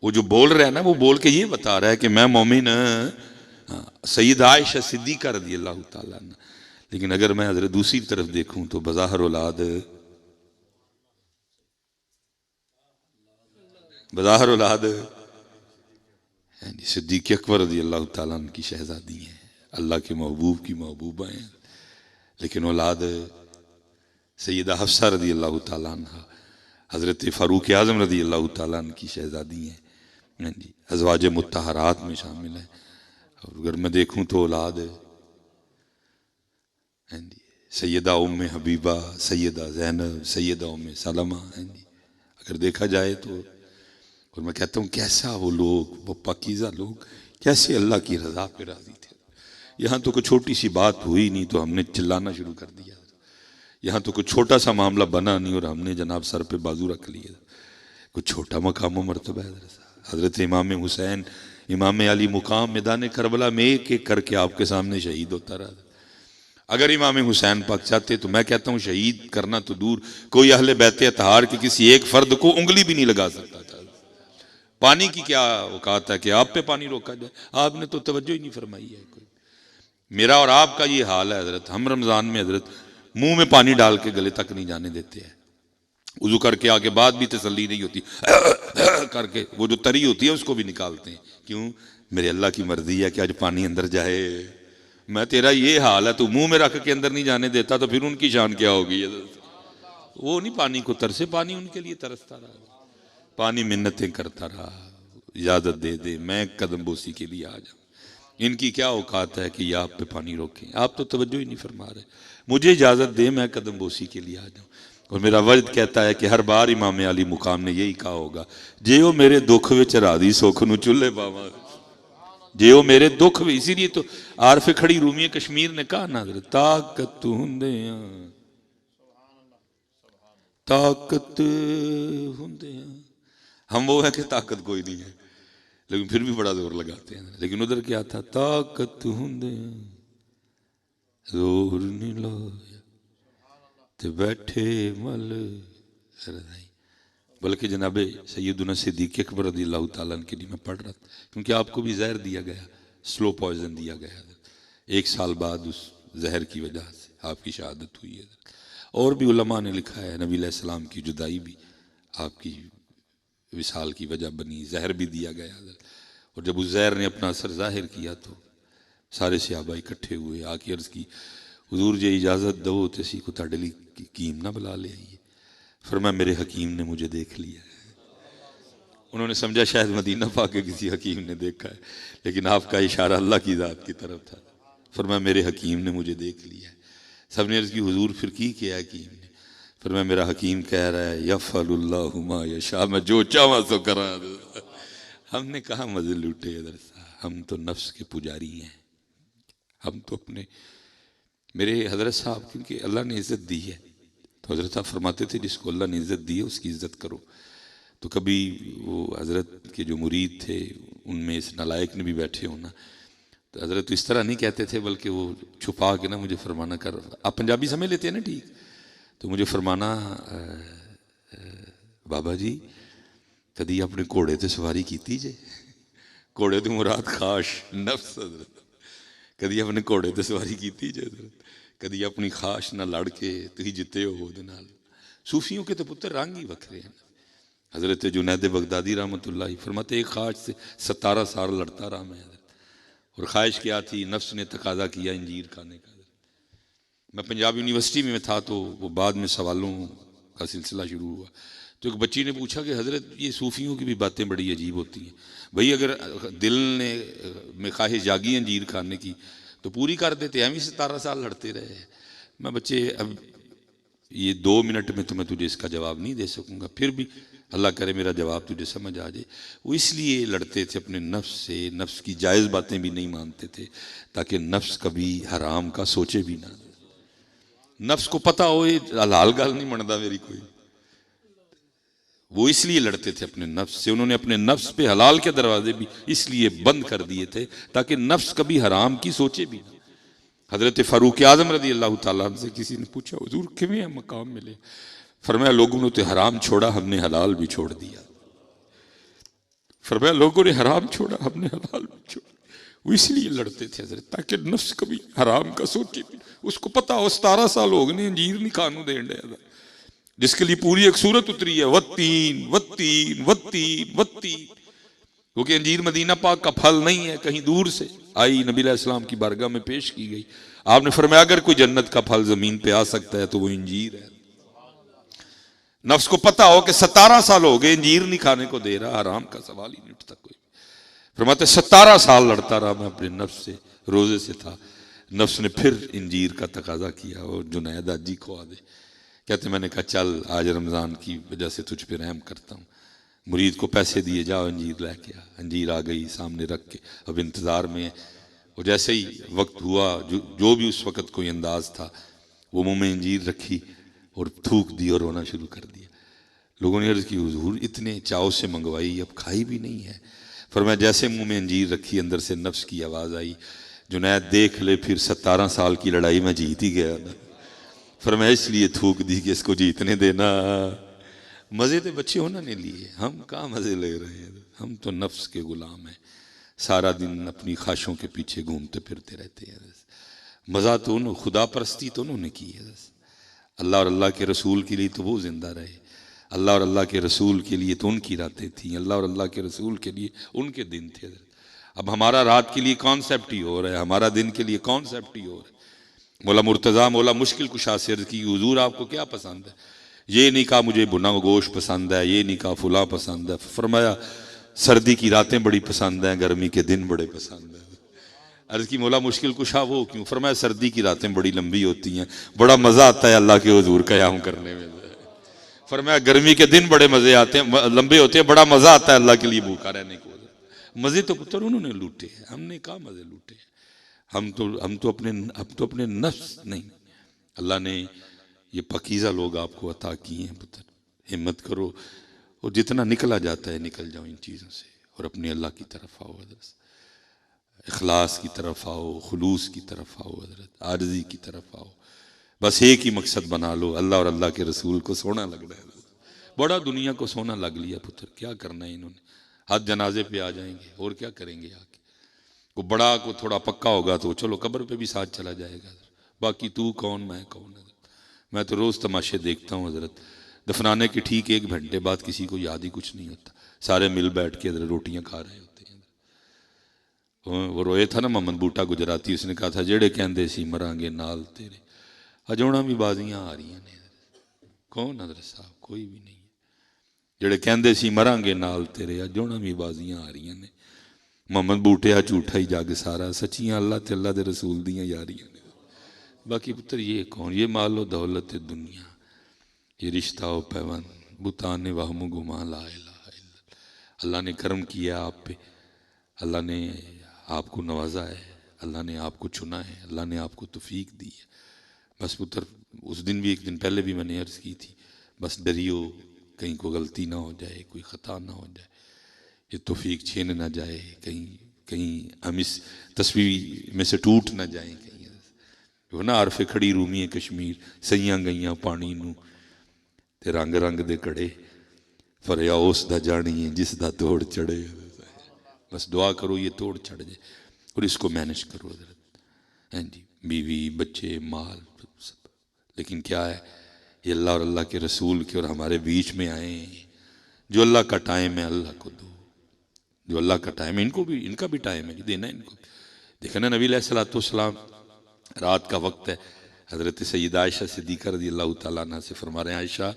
وہ جو بول رہا ہے نا وہ بول کے یہ بتا رہا ہے کہ میں مومن ہوں، سیدہ عائشہ صدیقہ رضی اللہ تعالیٰ عنہ۔ لیکن اگر میں حضرت دوسری طرف دیکھوں تو بظاہر اولاد صدیق اکبر رضی اللہ تعالیٰ عنہ کی شہزادی ہیں، اللہ کے محبوب کی محبوبہ ہیں، لیکن اولاد سیدہ حفصہ رضی اللہ تعالیٰ عنہ حضرت فاروق اعظم رضی اللہ تعالیٰ عنہ کی شہزادی ہیں، ازواج مطہرات میں شامل ہیں۔ اور اگر میں دیکھوں تو اولاد سیدہ ام حبیبہ، سیدہ زینب، سیدہ ام سلمہ، اگر دیکھا جائے تو، اور میں کہتا ہوں کیسا وہ لوگ، وہ پاکیزہ لوگ کیسے اللہ کی رضا پہ راضی تھے۔ یہاں تو کوئی چھوٹی سی بات ہوئی نہیں تو ہم نے چلانا شروع کر دیا، یہاں تو کوئی چھوٹا سا معاملہ بنا نہیں اور ہم نے جناب سر پہ بازو رکھ لیا۔ کوئی چھوٹا مقام و مرتبہ ہے حضرت امام حسین امام علی مقام میدان کربلا میں ایک ایک کر کے آپ کے سامنے شہید ہوتا رہا۔ اگر امام حسین پاک چاہتے تو میں کہتا ہوں شہید کرنا تو دور، کوئی اہل بیت اطہار کے کسی ایک فرد کو انگلی بھی نہیں لگا سکتا تھا۔ پانی کی کیا اوقات ہے کہ آپ پہ پانی روکا جائے، آپ نے تو توجہ ہی نہیں فرمائی ہے۔ کوئی میرا اور آپ کا یہ حال ہے حضرت، ہم رمضان میں حضرت منہ میں پانی ڈال کے گلے تک نہیں جانے دیتے ہیں، وضو کر کے آگے بعد بھی تسلی نہیں ہوتی، کر کے وہ جو تری ہوتی ہے اس کو بھی نکالتے ہیں۔ کیوں؟ میرے اللہ کی مرضی ہے کہ آج پانی اندر جائے۔ میں تیرا یہ حال ہے تو منہ میں رکھ کے اندر نہیں جانے دیتا تو پھر ان کی شان کیا ہوگی؟ وہ نہیں پانی کو ترسے، پانی ان کے لیے ترستا رہا، پانی منتیں کرتا رہا، اجازت دے دے میں قدم بوسی کے لیے آ جاؤں۔ ان کی کیا اوقات ہے کہ یہ آپ پہ پانی روکیں؟ آپ تو توجہ ہی نہیں فرما رہے۔ مجھے اجازت دے میں قدم بوسی کے لیے آ جاؤں۔ اور میرا وجد کہتا ہے کہ ہر بار امام علی مقام نے یہی کہا ہوگا، جیو میرے دکھ وچ راضی سکھ نو چولہے پاواں، جیو میرے دکھ وچ۔ اسی لیے تو عارف کھڑی رومی کشمیر نے کہا نا حضرت، طاقت ہوندیاں طاقت ہوندیاں، ہم وہ ہے کہ طاقت کوئی نہیں ہے لیکن پھر بھی بڑا زور لگاتے ہیں۔ لیکن ادھر کیا تھا؟ طاقت ہوندیاں زور نہیں لایا تے بیٹھے مل رضائی۔ بلکہ جناب سیدنا صدیق اکبر رضی اللہ تعالیٰ عنہ کے لیے میں پڑھ رہا تھا، کیونکہ آپ کو بھی زہر دیا گیا، سلو پوائزن دیا گیا، 1 سال بعد اس زہر کی وجہ سے آپ کی شہادت ہوئی ہے۔ اور بھی علماء نے لکھا ہے نبی علیہ السلام کی جدائی بھی آپ کی وصال کی وجہ بنی، زہر بھی دیا گیا۔ اور جب اس زہر نے اپنا اثر ظاہر کیا تو سارے صحابہ اکٹھے ہوئے، آ کے عرض کی حضور جی اجازت دو تے اسی کو تہاڈے لئی حکیم نہ بلا لے آئیے۔ فرمایا میرے حکیم نے مجھے دیکھ لیا ہے۔ انہوں نے سمجھا شاید مدینہ پاک کے کسی حکیم نے دیکھا ہے، لیکن آپ کا اشارہ اللہ کی ذات کی طرف تھا۔ فرمایا میرے حکیم نے مجھے دیکھ لیا ہے۔ سب نے عرض کی حضور پھر کی کیا حکیم نے؟ فرمایا میرا حکیم کہہ رہا ہے یفعل اللہ ما یشاء، میں جو چاہواں سو کراں۔ ہم نے کہا مزے لوٹے ادھر، ہم تو نفس کے پجاری ہیں، ہم تو اپنے میرے حضرت صاحب کیونکہ اللہ نے عزت دی ہے تو حضرت صاحب فرماتے تھے جس کو اللہ نے عزت دی ہے اس کی عزت کرو. تو کبھی وہ حضرت کے جو مرید تھے ان میں اس نالائق نے بھی بیٹھے ہونا تو حضرت تو اس طرح نہیں کہتے تھے بلکہ وہ چھپا کے نا مجھے فرمانا کر, آپ پنجابی سمجھ لیتے ہیں نا ٹھیک, تو مجھے فرمانا بابا جی کدی اپنے گھوڑے تے سواری کیتی جے, گھوڑے تو مراد خواہش نفس حضرت, کدی اپنے گھوڑے تے سواری کیتی جے حضرت, کدی اپنی خواہش نہ لڑ کے تھی جتے ہو دے نال. صوفیوں کے تو پتر رنگ ہی وکھرے ہیں. حضرت جنید بغدادی رحمۃ اللہ فرماتے ایک خواہش سے 17 سال لڑتا رہا میں, اور خواہش کیا تھی, نفس نے تقاضا کیا انجیر کھانے کا. میں پنجاب یونیورسٹی میں تھا تو وہ بعد میں سوالوں کا سلسلہ شروع ہوا تو ایک بچی نے پوچھا کہ حضرت یہ صوفیوں کی بھی باتیں بڑی عجیب ہوتی ہیں, بھئی اگر دل نے میں خواہش جاگی انجیر کھانے کی تو پوری کر دیتے, ہم ہی 17 سال لڑتے رہے. میں بچے اب یہ 2 منٹ میں تو میں تجھے اس کا جواب نہیں دے سکوں گا, پھر بھی اللہ کرے میرا جواب تجھے سمجھ آ جائے. وہ اس لیے لڑتے تھے اپنے نفس سے, نفس کی جائز باتیں بھی نہیں مانتے تھے تاکہ نفس کبھی حرام کا سوچے بھی نہ. نفس کو پتہ ہو یہ حلال گل نہیں منتا میری کوئی, وہ اس لیے لڑتے تھے اپنے نفس سے. انہوں نے اپنے نفس پہ حلال کے دروازے بھی اس لیے بند کر دیے تھے تاکہ نفس کبھی حرام کی سوچے بھی نہ. حضرت فاروق اعظم رضی اللہ تعالیٰ عنہ سے کسی نے پوچھا حضور کیویں مقام ملے, فرمایا لوگوں نے تو حرام چھوڑا ہم نے حلال بھی چھوڑ دیا. فرمایا لوگوں نے حرام چھوڑا ہم نے حلال بھی چھوڑا. وہ اس لیے لڑتے تھے حضرت تاکہ نفس کبھی حرام کا سوچے بھی. اس کو پتا ہو 17 سال ہو گئے انجیر نہیں کھانو دین ڈیا, جس کے لیے پوری ایک سورت اتری ہے وتین وتین وتین وتین, کیونکہ انجیر مدینہ پاک کا پھل نہیں ہے, کہیں دور سے آئی نبی علیہ السلام کی بارگاہ میں پیش کی گئی. آپ نے فرمایا اگر کوئی جنت کا پھل زمین پہ آ سکتا ہے تو وہ انجیر ہے. نفس کو پتا ہو کہ 17 سال ہو گئے انجیر نہیں کھانے کو دے رہا, حرام کا سوال ہی نہیں اٹھتا کوئی. فرماتے 17 سال لڑتا رہا میں اپنے نفس سے, روزے سے تھا. نفس نے پھر انجیر کا تقاضا کیا اور جنید آج جی کھوا دے. کہتے میں نے کہا چل آج رمضان کی وجہ سے تجھ پہ رحم کرتا ہوں. مرید کو پیسے دیے, جاؤ انجیر لے کے آ. انجیر آ گئی سامنے رکھ کے, اب انتظار میں ہے. اور جیسے ہی وقت ہوا جو بھی اس وقت کوئی انداز تھا وہ منہ میں انجیر رکھی اور تھوک دی اور رونا شروع کر دیا. لوگوں نے عرض کی حضور اتنے چاؤ سے منگوائی اب کھائی بھی نہیں ہے. فرمایا جیسے منہ میں انجیر رکھی اندر سے نفس کی آواز آئی, جنید دیکھ لے پھر 17 سال کی لڑائی میں جیت ہی گیا نا. فرمایا اس لیے تھوک دی کہ اس کو جیتنے دینا. مزے تو بچے ہونا نے لیے, ہم کہاں مزے لے رہے ہیں, ہم تو نفس کے غلام ہیں, سارا دن اپنی خواہشوں کے پیچھے گھومتے پھرتے رہتے ہیں. مزہ تو انہوں, خدا پرستی تو انہوں نے کی ہے. اللہ اور اللہ کے رسول کے لیے تو وہ زندہ رہے, اللہ اور اللہ کے رسول کے لیے تو ان کی راتیں تھیں, اللہ اور اللہ کے رسول کے لیے ان کے دن تھے. اب ہمارا رات کے لیے کانسیپٹ ہی ہو رہا ہے, ہمارا دن کے لیے کانسیپٹ ہی ہو رہا ہے. مولا مرتضیٰ مولا مشکل کشا سے عرض کی حضور آپ کو کیا پسند ہے؟ یہ نہیں کہا مجھے بنا گوشت پسند ہے, یہ نہیں کہا فلاں پسند ہے. فرمایا سردی کی راتیں بڑی پسند ہیں, گرمی کے دن بڑے پسند ہیں. عرض کی مولا مشکل کشا وہ کیوں؟ فرمایا سردی کی راتیں بڑی لمبی ہوتی ہیں, بڑا مزہ آتا ہے اللہ کے حضور قیام کرنے میں. فرمایا گرمی کے دن بڑے مزے آتے ہیں, لمبے ہوتے ہیں, بڑا مزہ آتا ہے اللہ کے لیے بھوکا رہنے کو. مزے تو پتر انہوں نے لوٹے, ہم نے کہاں مزے لوٹے. ہم تو اپنے نفس نہیں, اللہ نے یہ پاکیزہ لوگ آپ کو عطا کیے ہیں. پتر ہمت کرو, اور جتنا نکلا جاتا ہے نکل جاؤ ان چیزوں سے اور اپنے اللہ کی طرف آؤ. حضرت اخلاص کی طرف آؤ, خلوص کی طرف آؤ, حضرت عاجزی کی طرف آؤ. بس ایک ہی مقصد بنا لو, اللہ اور اللہ کے رسول کو سونا لگ رہا ہے. بڑا دنیا کو سونا لگ لیا پتر, کیا کرنا ہے انہوں نے. ہاتھ جنازے پہ آ جائیں گے اور کیا کریں گے آ کے. کو بڑا کو تھوڑا پکا ہوگا تو چلو قبر پہ بھی ساتھ چلا جائے گا, باقی تو کون میں کون. میں تو روز تماشے دیکھتا ہوں حضرت, دفنانے کے ٹھیک 1 گھنٹے بعد کسی کو یاد ہی کچھ نہیں ہوتا, سارے مل بیٹھ کے حضرت روٹیاں کھا رہے ہوتے ہیں. وہ روئے تھا نا محمد بوٹا گجراتی, اس نے کہا تھا جڑے کہندے سی مران گے نال تیرے, ہجونا بھی بازیاں آ رہی ہیں. کون حضرت صاحب؟ کوئی بھی نہیں. جڑے کہندے سی مران گے نال تیرے, ہجونا بھی بازیاں آ رہی ہیں. محمد بوٹیا جھوٹا ہی جگ سارا, سچیاں اللہ تے اللہ دے رسول دیاں یاریاں نے. باقی پتر یہ کون, یہ مال و دولت دنیا, یہ رشتہ و پیوند, بتان وہم و گمان, لا الہ الا اللہ. اللہ نے کرم کیا آپ پہ, اللہ نے آپ کو نوازا ہے, اللہ نے آپ کو چنا ہے، اللہ نے آپ کو توفیق دی ہے. بس پتر اس دن بھی ایک دن پہلے بھی میں نے عرض کی تھی، بس ڈریو کہیں کوئی غلطی نہ ہو جائے، کوئی خطا نہ ہو جائے، یہ توفیق چھین نہ جائے، کہیں ہم اس تصویر میں سے ٹوٹ نہ جائیں. کہیں وہ نا عرف کھڑی رومی کشمیر، سیاں گئیاں پانی نو تے رنگ رنگ دے کڑے، فریا اس دا جانی ہے جس دا توڑ چڑھے. بس دعا کرو یہ توڑ چڑھ جائے اور اس کو مینج کرو حضرت. ہاں جی، بیوی بچے مال سب، لیکن کیا ہے، یہ اللہ اور اللہ کے رسول کے اور ہمارے بیچ میں آئے ہیں. جو اللہ کا ٹائم ہے اللہ کو دو، جو اللہ کا ٹائم ہے ان کا بھی ٹائم ہے دینا ان کو. دیکھنا نبی علیہ الصلوۃ والسلام، رات کا وقت ہے، حضرت سیدہ عائشہ صدیقہ رضی اللہ تعالیٰ عنہ سے فرما رہے ہیں، عائشہ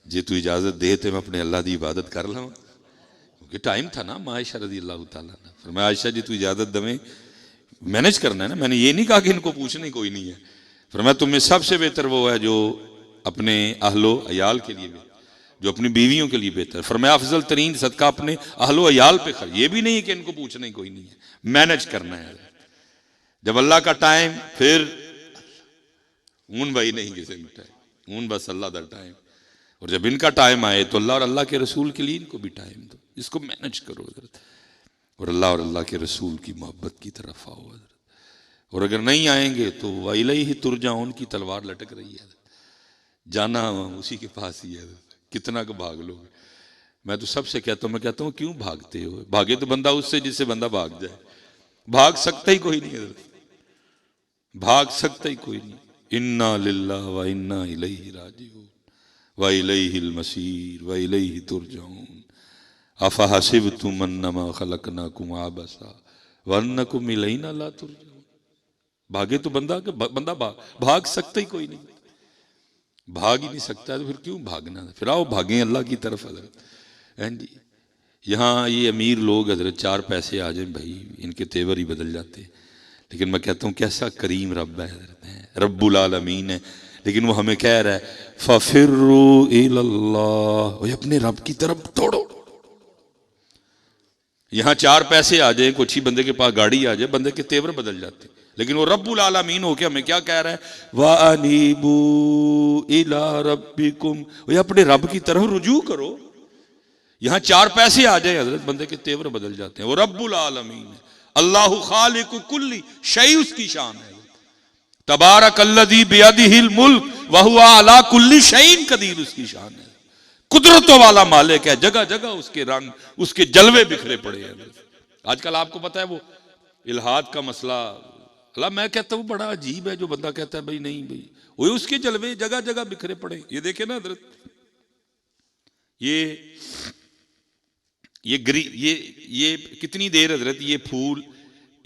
جی تو اجازت دے تو میں اپنے اللہ دی عبادت کر لوں، کیونکہ ٹائم تھا نا. عائشہ رضی اللہ تعالیٰ عنہ فرمایا عائشہ جی تو اجازت دیں، مینج کرنا ہے نا. میں نے یہ نہیں کہا کہ ان کو پوچھنے کوئی نہیں ہے. فرمایا تم میں سب سے بہتر وہ ہے جو اپنے اہل و عیال کے لیے بہتر، جو اپنی بیویوں کے لیے بہتر. فرمایا افضل ترین صدقہ اپنے اہل و عیال پہ خرچ. یہ بھی نہیں ہے کہ ان کو پوچھنے کوئی نہیں ہے، مینج کرنا ہے. جب اللہ کا ٹائم پھر اون بھائی نہیں کسی میں ٹائم، اون بس اللہ دا ٹائم. اور جب ان کا ٹائم آئے تو اللہ اور اللہ کے رسول کے لیے ان کو بھی ٹائم دو، اس کو مینج کرو حضرت، اور اللہ اور اللہ کے رسول کی محبت کی طرف آؤ حضرت. اور اگر نہیں آئیں گے تو وَإِلَيْهِ تُرْجَعُونَ کی تلوار لٹک رہی ہے، جانا اسی کے پاس ہی ہے. کتنا کہ بھاگ لو گے. میں تو سب سے کہتا ہوں کیوں بھاگتے ہو؟ بھاگے تو بندہ اس سے جس سے بندہ بھاگ جائے. بھاگ سکتا ہی کوئی نہیں حضرت، بھاگ سکتا ہی کوئی نہیں. اِنَّا لِلَّهِ وَإِنَّا إِلَيْهِ رَاجِعُونَ وَإِلَيْهِ الْمَصِيرُ وَإِلَيْهِ تُرْجَعُونَ أَفَحَسِبْتُمْ أَنَّمَا خَلَقْنَاكُمْ عَبَثًا وَأَنَّكُمْ إِلَيْنَا لَا تُرْجَعُونَ. بھاگے تو بندہ بھاگ سکتا ہی کوئی نہیں، بھاگ ہی نہیں سکتا تو پھر کیوں بھاگنا. پھر آؤ بھاگیں اللہ کی طرف حضرت. جی یہاں یہ امیر لوگ حضرت 4 پیسے آ جائیں بھائی ان کے تیور ہی بدل جاتے ہیں. لیکن میں کہتا ہوں کیسا کریم رب ہے حضرت، رب العالمین ہے. لیکن وہ ہمیں کہہ رہا ہے فَفِرُّوا إِلَى اللَّهِ، وہ اپنے رب کی طرف دوڑو. یہاں 4 پیسے آ جائیں، کچھ ہی بندے کے پاس گاڑی آ جائے، بندے کے تیور بدل جاتے ہیں. لیکن وہ رب العالمین ہو کے ہمیں کیا کہہ رہا ہے وَأَنِيبُوا إِلَىٰ رَبِّكُمْ، وہ اپنے رب کی طرف رجوع کرو. یہاں 4 پیسے آ جائیں حضرت بندے کے تیور بدل جاتے ہیں. وہ رب العالمین ہے، اللہ خالق کل شیء، اس کی شان ہے. تبارک الذی بیدہ الملک وہو علی کل شیء قدیر، اس کی شان ہے. قدرتوں والا مالک ہے، جگہ جگہ اس کے رنگ، اس کے جلوے بکھرے پڑے ہیں. آج کل آپ کو پتہ ہے وہ الہاد کا مسئلہ، اللہ میں کہتا ہوں بڑا عجیب ہے جو بندہ کہتا ہے بھائی نہیں بھائی، وہ اس کے جلوے جگہ جگہ بکھرے پڑے. یہ دیکھیں نا حضرت، یہ کتنی دیر حضرت یہ پھول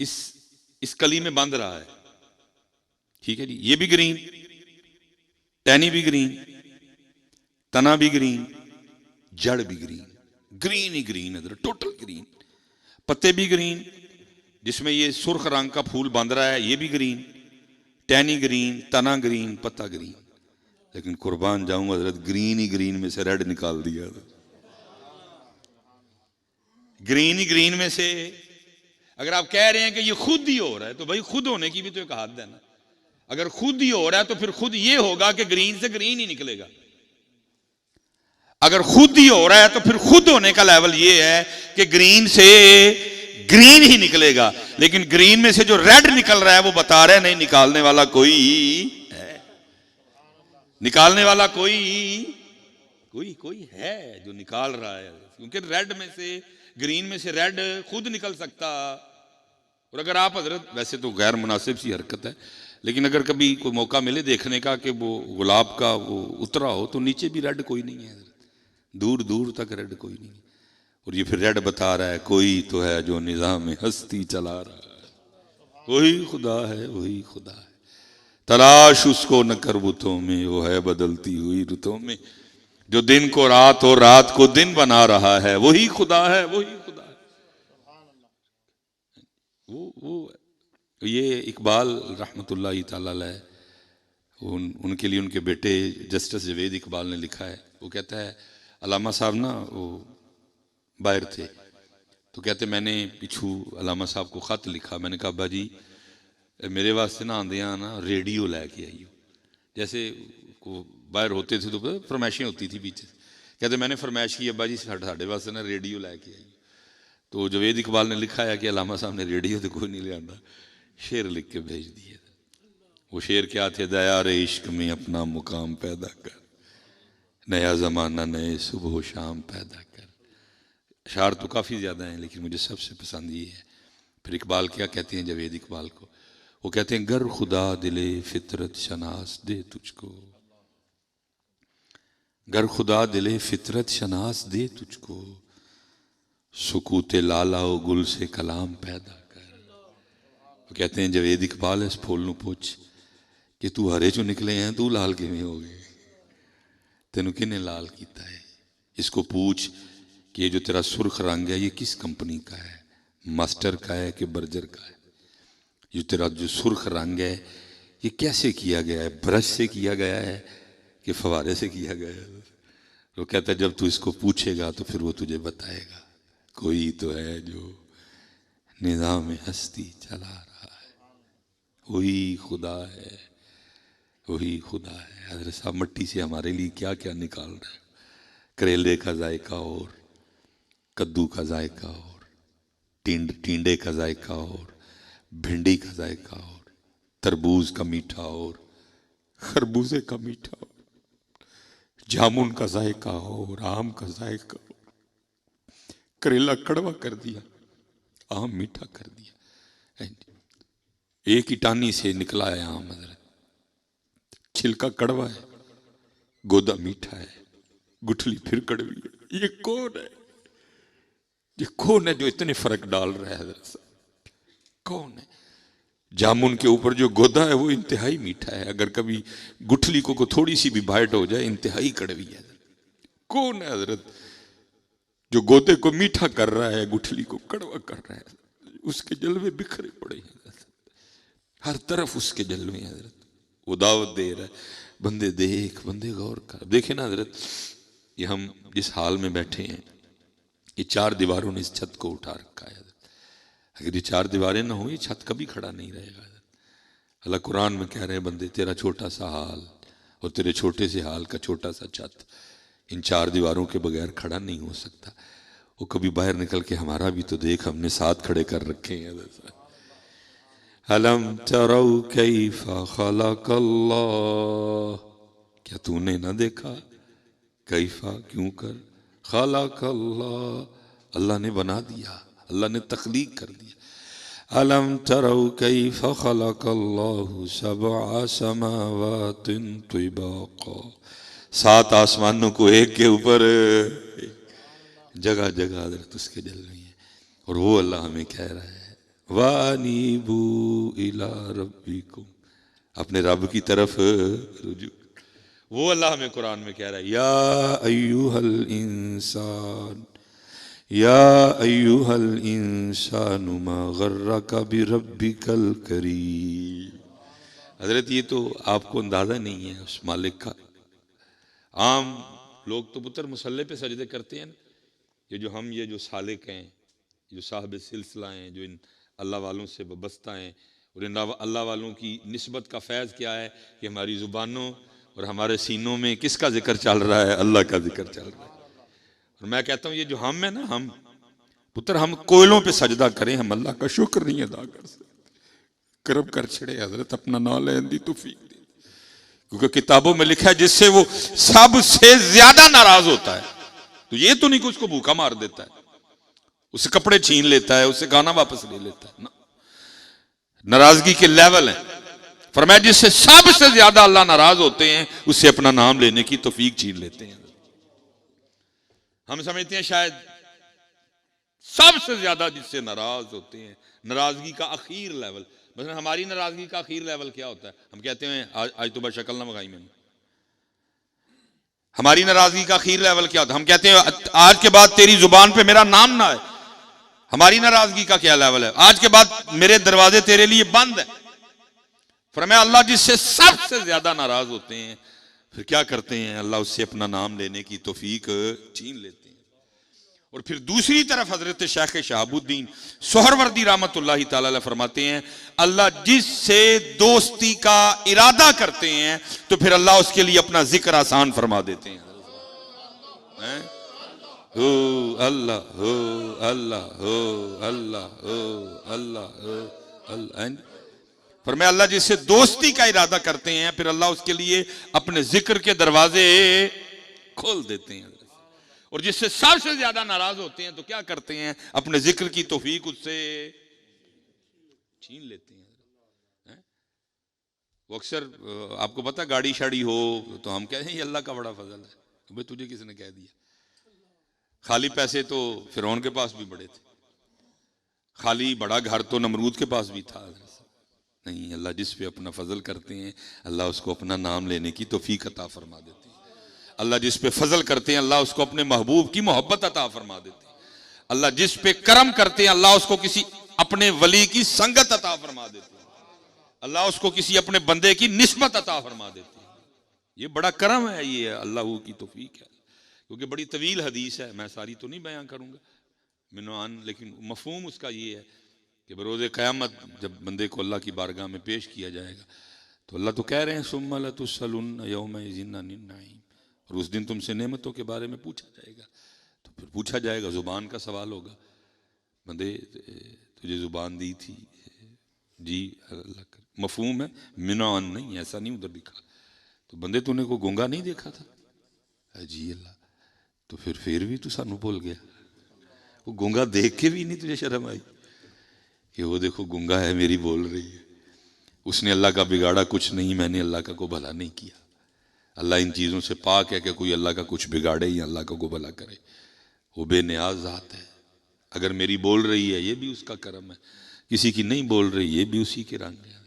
اس کلی میں بند رہا ہے. ٹھیک ہے جی، یہ بھی گرین، ٹہنی بھی گرین، تنا بھی گرین، جڑ بھی گرین، گرین ہی گرین حضرت، ٹوٹل گرین. پتے بھی گرین، جس میں یہ سرخ رنگ کا پھول بند رہا ہے یہ بھی گرین، ٹہنی گرین، تنا گرین، پتا گرین. لیکن قربان جاؤں حضرت گرین ہی گرین میں سے ریڈ نکال دیا حضرت. گرین ہی گرین میں سے اگر آپ کہہ رہے ہیں کہ یہ خود ہی ہو رہا ہے تو بھائی خود ہونے کی بھی تو ایک حد ہے نا. اگر خود ہی ہو رہا ہے تو پھر خود یہ ہوگا کہ گرین سے گرین ہی نکلے گا. اگر خود ہی ہو رہا ہے تو پھر خود ہونے کا لیول یہ ہے کہ گرین سے گرین ہی نکلے گا. لیکن گرین میں سے جو ریڈ نکل رہا ہے وہ بتا رہے نہیں نکالنے والا کوئی ہے، نکالنے والا کوئی ہے جو نکال رہا ہے. کیونکہ ریڈ میں سے، گرین میں سے ریڈ خود نکل سکتا. اور اگر آپ حضرت، ویسے تو غیر مناسب سی حرکت ہے، لیکن اگر کبھی کوئی موقع ملے دیکھنے کا کہ وہ گلاب کا وہ اترا ہو تو نیچے بھی ریڈ کوئی نہیں ہے، دور دور تک ریڈ کوئی نہیں. اور یہ پھر ریڈ بتا رہا ہے کوئی تو ہے جو نظام ہستی چلا رہا ہے، وہی خدا ہے، وہی خدا ہے. تلاش اس کو نہ کر بتوں میں، وہ ہے بدلتی ہوئی رتوں میں، جو دن کو رات اور رات کو دن بنا رہا ہے، وہی خدا ہے، وہی خدا ہے. یہ اقبال رحمۃ اللہ تعالی علیہ، ان کے لیے ان کے بیٹے جسٹس جوید اقبال نے لکھا ہے. وہ کہتا ہے علامہ صاحب نا وہ باہر تھے تو کہتے میں نے پچھو علامہ صاحب کو خط لکھا. میں نے کہا ابا جی میرے واسطے نہ آندیاں نا ریڈیو لے کے آئی ہو. جیسے باہر ہوتے تھے تو فرمائشیں ہوتی تھی پیچھے، کہتے میں نے فرمائش کی ابا جی ساڈے واسطے نا ریڈیو لے کے آئی. تو جوید اقبال نے لکھا ہے کہ علامہ صاحب نے ریڈیو تو کوئی نہیں لے آتا، شعر لکھ کے بھیج دیے. وہ شعر کیا تھے؟ دیار عشق میں اپنا مقام پیدا کر، نیا زمانہ نئے صبح و شام پیدا کر. اشعار تو کافی زیادہ ہیں لیکن مجھے سب سے پسند یہ ہے. پھر اقبال کیا کہتے ہیں جوید اقبال کو؟ وہ کہتے ہیں گر خدا دلے فطرت شناس دے تجھ کو، گر خدا دلے فطرت شناس دے تجھ کو، سکوت لالا و گل سے کلام پیدا کر. وہ کہتے ہیں جوید اقبال اس پھول نو پوچھ کہ تو ہرے چو نکلے ہیں تو لال کیویں ہو گئے، تینوں کنے لال کیتا ہے؟ اس کو پوچھ کہ یہ جو تیرا سرخ رنگ ہے یہ کس کمپنی کا ہے، ماسٹر کا ہے کہ برجر کا ہے؟ جو تیرا جو سرخ رنگ ہے یہ کیسے کیا گیا ہے؟ برش سے کیا گیا ہے کہ فوارے سے کیا گیا ہے؟ وہ کہتا ہے جب تو اس کو پوچھے گا تو پھر وہ تجھے بتائے گا. کوئی تو ہے جو نظام ہستی چلا رہا ہے، وہی خدا ہے، وہی خدا ہے. حضرت صاحب مٹی سے ہمارے لیے کیا کیا نکال رہے ہیں. کریلے کا ذائقہ اور، کدو کا ذائقہ اور، ٹینڈے کا ذائقہ اور، بھنڈی کا ذائقہ اور، تربوز کا میٹھا اور، خربوزے کا میٹھا اور، جامن کا ذائقہ اور، آم کا ذائقہ اور. کریلا کڑوا کر دیا، آم میٹھا کر دیا. ایک ہی ٹانی سے نکلا ہے آم حضرت، چھلکا کڑوا ہے، گودا میٹھا ہے، گٹھلی پھر کڑوی ہے. یہ کون ہے؟ یہ کون ہے جو اتنے فرق ڈال رہا ہے حضرت صاحب؟ کون ہے؟ جامن کے اوپر جو گودا ہے وہ انتہائی میٹھا ہے، اگر کبھی گٹھلی کو تھوڑی سی بھی بائٹ ہو جائے انتہائی کڑوی ہے. کون ہے حضرت جو گودے کو میٹھا کر رہا ہے گٹھلی کو کڑوا کر رہا ہے؟ اس کے جلوے بکھرے پڑے ہیں حضرت، ہر طرف اس کے جلوے ہیں حضرت. وہ دعوت دے رہا ہے بندے دیکھ، بندے غور کر. دیکھیں نا حضرت یہ ہم جس حال میں بیٹھے ہیں یہ 4 دیواروں نے اس چھت کو اٹھا رکھا ہے حضرت. اگر یہ 4 دیواریں نہ ہوں یہ چھت کبھی کھڑا نہیں رہے گا حضرت. اللہ قرآن میں کہہ رہے ہیں بندے تیرا چھوٹا سا حال اور تیرے چھوٹے سے حال کا چھوٹا سا چھت ان 4 دیواروں کے بغیر کھڑا نہیں ہو سکتا. وہ کبھی باہر نکل کے ہمارا بھی تو دیکھ، ہم نے ساتھ کھڑے کر رکھے ہیں حضرت. الم تروا کیف خلق اللہ، کیا تو نے نہ دیکھا؟ کیفا کیوں کر، خلق اللہ اللہ نے بنا دیا، اللہ نے تخلیق کر دیا. الم تروا کیف خلق اللہ سبع سماوات طباقا، 7 آسمانوں کو ایک کے اوپر جگہ جگہ حضرت اس کے جلوے ہیں. اور وہ اللہ ہمیں کہہ رہا ہے وَأَنِيبُوا إِلَىٰ رَبِّكُمْ، اپنے رب کی طرف رجوع. وہ اللہ ہمیں قرآن میں کہہ رہا ہے یا ایوہ الانسان، یا ایوہ الانسان ما غرک بربک الکریم. حضرت یہ تو آپ کو اندازہ نہیں ہے اس مالک کا. عام لوگ تو پتر مسلح پہ سجدے کرتے ہیں، یہ جو سالک ہیں، جو صاحب سلسلہ ہیں، جو ان اللہ والوں سے وابستہ ہیں، اور ان اللہ والوں کی نسبت کا فیض کیا ہے کہ ہماری زبانوں اور ہمارے سینوں میں کس کا ذکر چل رہا ہے؟ اللہ کا ذکر چل رہا ہے. اور میں کہتا ہوں یہ جو ہم ہیں نا، ہم پتر ہم کوئلوں پہ سجدہ کریں، ہم اللہ کا شکر نہیں ادا کر سکتے. کرب کر چھڑے حضرت اپنا نام لین دی توفیق دی، کیونکہ کتابوں میں لکھا ہے جس سے وہ سب سے زیادہ ناراض ہوتا ہے. تو یہ تو نہیں کہ اس کو بھوکا مار دیتا ہے، اسے کپڑے چھین لیتا ہے، اسے گانا واپس لے لیتا ہے. ناراضگی کے لیول ہیں. فرمایا جس سے سب سے زیادہ اللہ ناراض ہوتے ہیں اس سے اپنا نام لینے کی توفیق چھین لیتے ہیں. ہم سمجھتے ہیں شاید سب سے زیادہ جس سے ناراض ہوتے ہیں، ناراضگی کا اخیر لیول. مثلا ہماری ناراضگی کا اخیر لیول کیا ہوتا ہے؟ ہم کہتے ہیں آج تو بس شکل نہ مگائی میں نے. ہماری ناراضگی کا اخیر لیول کیا ہوتا ہے؟ ہم کہتے ہیں آج کے بعد تیری زبان پہ میرا نام نہ آئے. ہماری ناراضگی کا کیا لیول ہے؟ آج کے بعد میرے دروازے تیرے لیے بند ہیں. فرمایا اللہ جس سے سب سے زیادہ ناراض ہوتے ہیں پھر کیا کرتے ہیں؟ اللہ اس سے اپنا نام لینے کی توفیق چھین لیتے ہیں. اور پھر دوسری طرف حضرت شیخ شہاب الدین سہروردی رحمت اللہ تعالی علیہ فرماتے ہیں اللہ جس سے دوستی کا ارادہ کرتے ہیں تو پھر اللہ اس کے لیے اپنا ذکر آسان فرما دیتے ہیں. ہو اللہ ہو اللہ ہو اللہ ہو اللہ ہو اللہ. فرمایا اللہ جس سے دوستی کا ارادہ کرتے ہیں پھر اللہ اس کے لیے اپنے ذکر کے دروازے کھول دیتے ہیں. اور جس سے سب سے زیادہ ناراض ہوتے ہیں تو کیا کرتے ہیں؟ اپنے ذکر کی توفیق اس سے چھین لیتے ہیں. وہ اکثر آپ کو پتا گاڑی شاڑی ہو تو ہم کہتے ہیں یہ اللہ کا بڑا فضل ہے. بھئی تجھے کس نے کہہ دیا؟ خالی پیسے تو فرعون کے پاس بھی بڑے تھے, خالی بڑا گھر تو نمرود کے پاس بھی تھا. نہیں, اللہ جس پہ اپنا فضل کرتے ہیں اللہ اس کو اپنا نام لینے کی توفیق عطا فرما دیتے ہیں. اللہ جس پہ فضل کرتے ہیں اللہ اس کو اپنے محبوب کی محبت عطا فرما دیتے ہیں. اللہ جس پہ کرم کرتے ہیں اللہ اس کو کسی اپنے ولی کی سنگت عطا فرما دیتے ہیں. اللہ اس کو کسی اپنے بندے کی نسبت عطا فرما دیتے ہیں. یہ بڑا کرم ہے, یہ اللہ کی توفیق ہے. کیونکہ بڑی طویل حدیث ہے, میں ساری تو نہیں بیان کروں گا منوان, لیکن مفہوم اس کا یہ ہے کہ بروز قیامت جب بندے کو اللہ کی بارگاہ میں پیش کیا جائے گا تو اللہ تو کہہ رہے ہیں ثم لتسألن یومئذ عن النعیم, اور اس دن تم سے نعمتوں کے بارے میں پوچھا جائے گا. تو پھر پوچھا جائے گا, زبان کا سوال ہوگا, بندے تجھے زبان دی تھی جی اللہ کر. مفہوم ہے منوان نہیں, ایسا نہیں ادھر لکھا. تو بندے تو نے کو گونگا نہیں دیکھا تھا جی اللہ, تو پھر بھی تو سانو بھول گیا. وہ گونگا دیکھ کے بھی نہیں تجھے شرم آئی کہ وہ دیکھو گونگا ہے میری بول رہی ہے. اس نے اللہ کا بگاڑا کچھ نہیں, میں نے اللہ کا کو بھلا نہیں کیا. اللہ ان چیزوں سے پاک ہے کہ کوئی اللہ کا کچھ بگاڑے یا اللہ کا کو بھلا کرے. وہ بے نیاز ذات ہے. اگر میری بول رہی ہے یہ بھی اس کا کرم ہے, کسی کی نہیں بول رہی یہ بھی اسی کے رنگ ہے.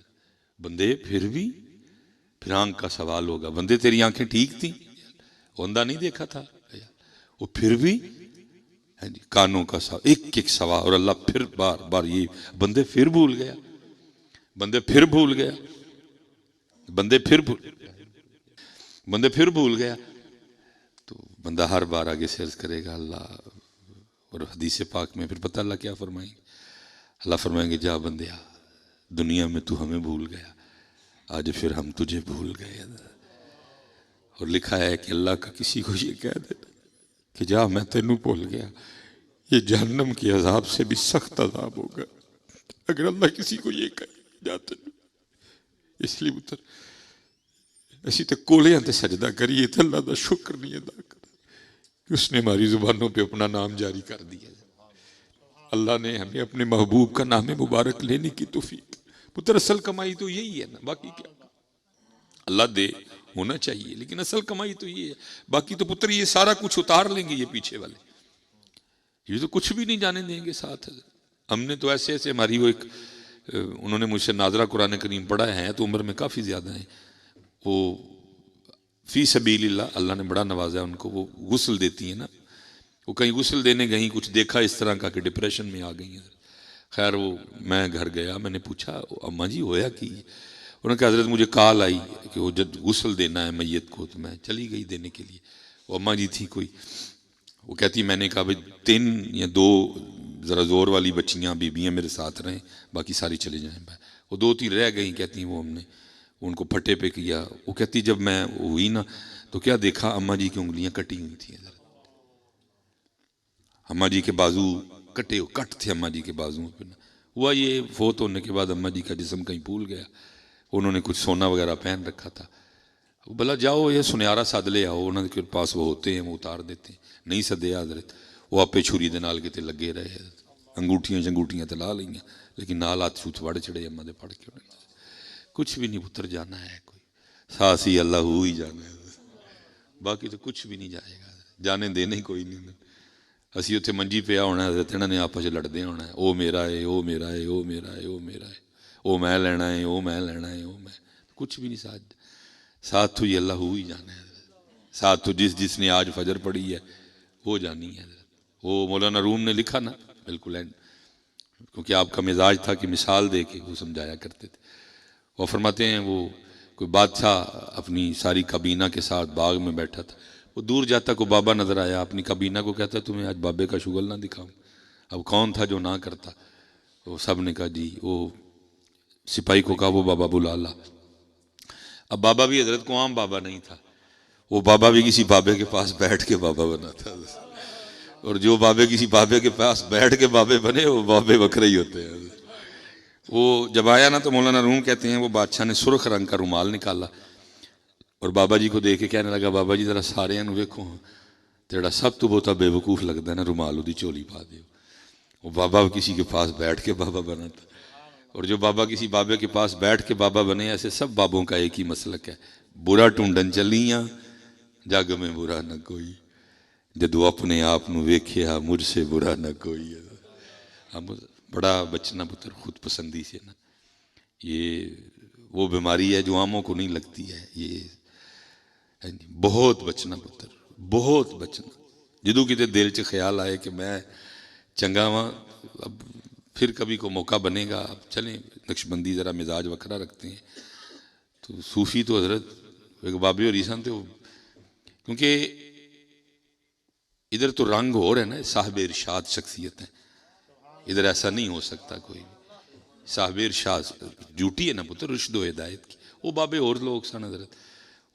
بندے پھر آنکھ کا سوال ہوگا, بندے تیری آنکھیں ٹھیک تھیں, اوندھا نہیں دیکھا تھا. وہ پھر بھی کانوں کا سوال, ایک سوال. اور اللہ پھر بار بار یہ بندے پھر بھول گیا, بندے پھر بھول گیا, بندے پھر بھول گیا. تو بندہ ہر بار آگے سے عرض کرے گا اللہ. اور حدیث پاک میں پھر پتہ اللہ کیا فرمائیں گے؟ اللہ فرمائیں گے جا بندیا, دنیا میں تو ہمیں بھول گیا, آج پھر ہم تجھے بھول گئے. اور لکھا ہے کہ اللہ کا کسی کو یہ کہہ دینا کہ جا میں تینوں بھول گیا, یہ جہنم کے عذاب سے بھی سخت عذاب ہوگا. اگر اللہ کسی کو یہ کہے جا تینوں, اس لیے پتر اسی تے کولیاں تے سجدہ کریے تے اللہ دا شکر نہیں ادا کر کہ اس نے ہماری زبانوں پہ اپنا نام جاری کر دیا. اللہ نے ہمیں اپنے محبوب کا نام مبارک لینے کی توفیق. پتر اصل کمائی تو یہی ہے نا, باقی کیا اللہ دے ہونا چاہیے, لیکن اصل کمائی تو یہ ہے. باقی تو پتر یہ سارا کچھ اتار لیں گے, یہ پیچھے والے یہ تو کچھ بھی نہیں جانے دیں گے ساتھ. ہم نے تو ایسے ہماری وہ ایک انہوں نے مجھ سے ناظرہ قرآن کریم پڑھا ہے تو عمر میں کافی زیادہ ہیں, وہ فی سبیل اللہ اللہ نے بڑا نوازا ہے ان کو. وہ غسل دیتی ہیں نا, وہ کہیں غسل دینے گئیں, کچھ دیکھا اس طرح کا کہ ڈپریشن میں آ گئی ہیں. خیر وہ میں گھر گیا, میں نے پوچھا اماں جی ہویا کی؟ انہوں نے کہا حضرت مجھے کال آئی کہ وہ جب غسل دینا ہے میت کو, تو میں چلی گئی دینے کے لیے. وہ اماں جی تھی کوئی, وہ کہتی میں نے کہا بھائی 3 یا 2 ذرا زور والی بچیاں بیبیاں میرے ساتھ رہیں, باقی ساری چلے جائیں. وہ 2-3 رہ گئیں, کہتی وہ ہم نے ان کو پھٹے پہ کیا. وہ کہتی جب میں ہوئی نا تو کیا دیکھا, اماں جی کی انگلیاں کٹی ہوئی تھیں. اماں جی کے بازو کٹ تھے اماں جی کے بازو پہ. ہوا یہ فوت ہونے کے بعد اماں جی کا جسم کہیں پھول گیا, انہوں نے کچھ سونا وغیرہ پہن رکھا تھا. بلا جاؤ یہ سنیارا ساد لے آؤ, انہوں کے پاس وہ ہوتے ہیں وہ اتار دیتے ہیں. نہیں سدیا حضرت, وہ آپ پہ چھری دے نال کتے لگے رہے, انگوٹھیاں تے لا لئیاں, لیکن نال ہاتھ چھوت وڑ چڑے اماں دے پڑھ کے. کچھ بھی نہیں پتر جانا ہے, کوئی ساس ہی اللہ ہو ہی جانا ہے, باقی تو کچھ بھی نہیں جائے گا, جانے دینا ہی کوئی نہیں. اسی اتنے منجی پیا ہونا, حضرت انہوں نے آپس لڑتے ہونا ہے, وہ میرا ہے, وہ میرا ہے, وہ میرا ہے, وہ میرا ہے, وہ میں لینا ہے, وہ میں لینا ہے, وہ میں. کچھ بھی نہیں ساتھ تو یہ اللہ ہو ہی جانا ہے. ساتھ تو جس نے آج فجر پڑھی ہے وہ جانی ہے. وہ مولانا روم نے لکھا نا بالکل اینڈ, کیونکہ آپ کا مزاج تھا کہ مثال دے کے وہ سمجھایا کرتے تھے. وہ فرماتے ہیں وہ کوئی بادشاہ اپنی ساری کابینہ کے ساتھ باغ میں بیٹھا تھا, وہ دور جاتا کو بابا نظر آیا، اپنی کابینہ کو کہتا تمہیں آج بابے کا شغل نہ دکھاؤں. اب کون تھا جو نہ کرتا؟ وہ سب نے کہا جی. وہ سپاہی کو کہا وہ بابا بلا لا. اب بابا بھی حضرت کو عام بابا نہیں تھا، وہ بابا بھی کسی بابے کے پاس بیٹھ کے بابا بنا تھا، اور جو بابے کسی بابے کے پاس بیٹھ کے بابے بنے وہ بابے بکرے ہی ہوتے ہیں. وہ جب آیا نا تو مولانا روم کہتے ہیں وہ بادشاہ نے سرخ رنگ کا رومال نکالا اور بابا جی کو دیکھ کے کہنے لگا بابا جی ذرا سارے ویکھو تیرا سب تو بہت بے وقوف لگتا ہے نا، رومال دی چولی پا دیو. وہ بابا کسی کے پاس بیٹھ کے بابا بنا تھا، اور جو بابا کسی بابے کے پاس بیٹھ کے بابا بنے، ایسے سب بابوں کا ایک ہی مسلک ہے، برا ٹونڈن چلیاں جگ میں برا نہ کوئی، جدو اپنے آپ نو ویکھیا مجھ سے برا نہ کوئی. ہم بڑا بچنا پتر خود پسندی سے نا، یہ وہ بیماری ہے جو عاموں کو نہیں لگتی ہے. یہ بہت بچنا پتر، بہت بچنا. جدو کتے دل چ خیال آئے کہ میں چنگا ہاں، اب پھر کبھی کو موقع بنے گا، اب چلیں. نقشبندی ذرا مزاج وکھرا رکھتے ہیں، تو صوفی تو حضرت ایک بابے اور عیسان تھے، کیونکہ ادھر تو رنگ ہو رہا ہے نا، صاحب ارشاد شخصیت ہے، ادھر ایسا نہیں ہو سکتا کوئی بھی. صاحب ارشاد ڈیوٹی ہے نا پتر رشد و ہدایت کی. وہ بابے اور لوگ سن حضرت،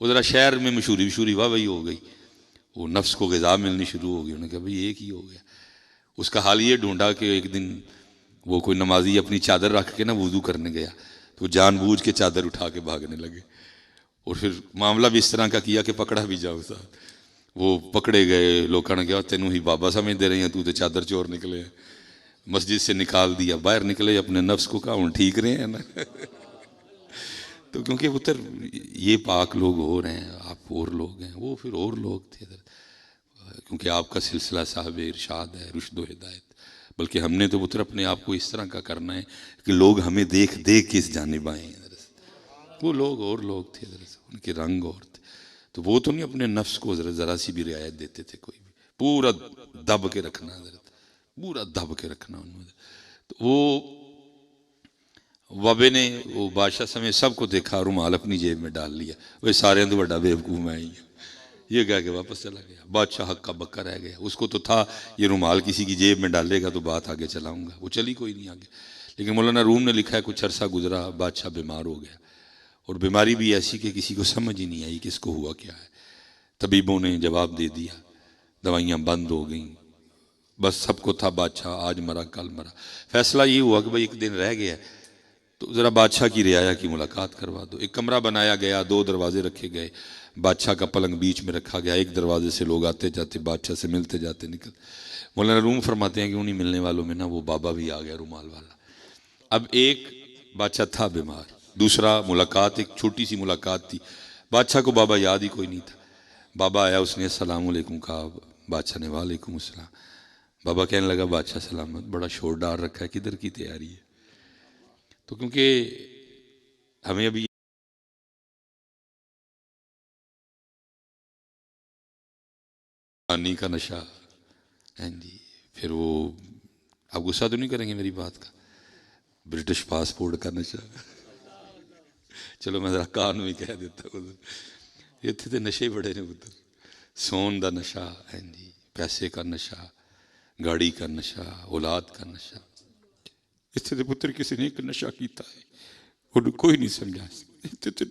وہ ذرا شہر میں مشہوری واہ وہی ہو گئی، وہ نفس کو غذا ملنی شروع ہو گئی. انہوں نے کہا بھئی ایک ہی ہو گیا. اس کا حال یہ ڈھونڈا کہ ایک دن وہ کوئی نمازی اپنی چادر رکھ کے نا وضو کرنے گیا، تو وہ جان بوجھ کے چادر اٹھا کے بھاگنے لگے، اور پھر معاملہ بھی اس طرح کا کیا کہ پکڑا بھی جاؤ سا. وہ پکڑے گئے، لوگوں نے کہا تینوں ہی بابا سمجھ دے رہے ہیں، تو چادر چور نکلے. مسجد سے نکال دیا، باہر نکلے، اپنے نفس کو کہا ہوں ٹھیک رہے ہیں نا. تو کیونکہ پتر یہ پاک لوگ ہو رہے ہیں، آپ اور لوگ ہیں، وہ پھر اور لوگ تھے، کیونکہ آپ کا سلسلہ صاحب ارشاد ہے، رشد و ہدایت. بلکہ ہم نے تو پتر اپنے آپ کو اس طرح کا کرنا ہے کہ لوگ ہمیں دیکھ کے اس جانب آئیں. وہ لوگ اور لوگ تھے، ان کے رنگ اور تھے. تو وہ تو نہیں اپنے نفس کو ذرا سی بھی رعایت دیتے تھے، کوئی بھی پورا دب کے رکھنا، پورا دب کے رکھنا انہوں نے. تو وہ بابے نے وہ بادشاہ سمیت سب کو دیکھا، رومال اپنی جیب میں ڈال لیا. وہ سارے تو بڑا بیوقوف میں ہی یہ کہہ کے واپس چلا گیا. بادشاہ حق کا بکا رہ گیا. اس کو تو تھا یہ رومال کسی کی جیب میں ڈالے گا تو بات آگے چلاؤں گا، وہ چلی کوئی نہیں آگے. لیکن مولانا روم نے لکھا ہے کچھ عرصہ گزرا، بادشاہ بیمار ہو گیا، اور بیماری بھی ایسی کہ کسی کو سمجھ ہی نہیں آئی کہ اس کو ہوا کیا ہے. طبیبوں نے جواب دے دیا، دوائیاں بند ہو گئیں، بس سب کو تھا بادشاہ آج مرا کل مرا. فیصلہ یہ ہوا کہ بھئی ایک دن رہ گیا تو ذرا بادشاہ کی رعایا کی ملاقات کروا دو. ایک کمرہ بنایا گیا، 2 دروازے رکھے گئے، بادشاہ کا پلنگ بیچ میں رکھا گیا. ایک دروازے سے لوگ آتے جاتے بادشاہ سے ملتے جاتے نکل. مولانا روم فرماتے ہیں کہ انہیں ملنے والوں میں نا وہ بابا بھی آ گیا، رومال والا. اب ایک بادشاہ تھا بیمار، دوسرا ملاقات، ایک چھوٹی سی ملاقات تھی. بادشاہ کو بابا یاد ہی کوئی نہیں تھا. بابا آیا، اس نے السلام علیکم کہا، بادشاہ نے وعلیکم السلام. بابا کہنے لگا بادشاہ سلامت، بڑا شور ڈال رکھا ہے، کدھر کی تیاری ہے؟ تو کیونکہ ہمیں ابھی پانی کا نشہ ہے جی. پھر وہ آپ غصہ تو نہیں کریں گے میری بات کا، برٹش پاسپورٹ کا نشہ. چلو میں ذرا کان میں کہہ دیتا ہوں، یہ تھے نشے بڑے نے پتر. سون دا نشہ ہے جی، پیسے کا نشہ، گاڑی کا نشہ، اولاد کا نشہ. اس سے پتر کسی نے ایک نشہ کیتا ہے، انہوں کوئی نہیں سمجھا.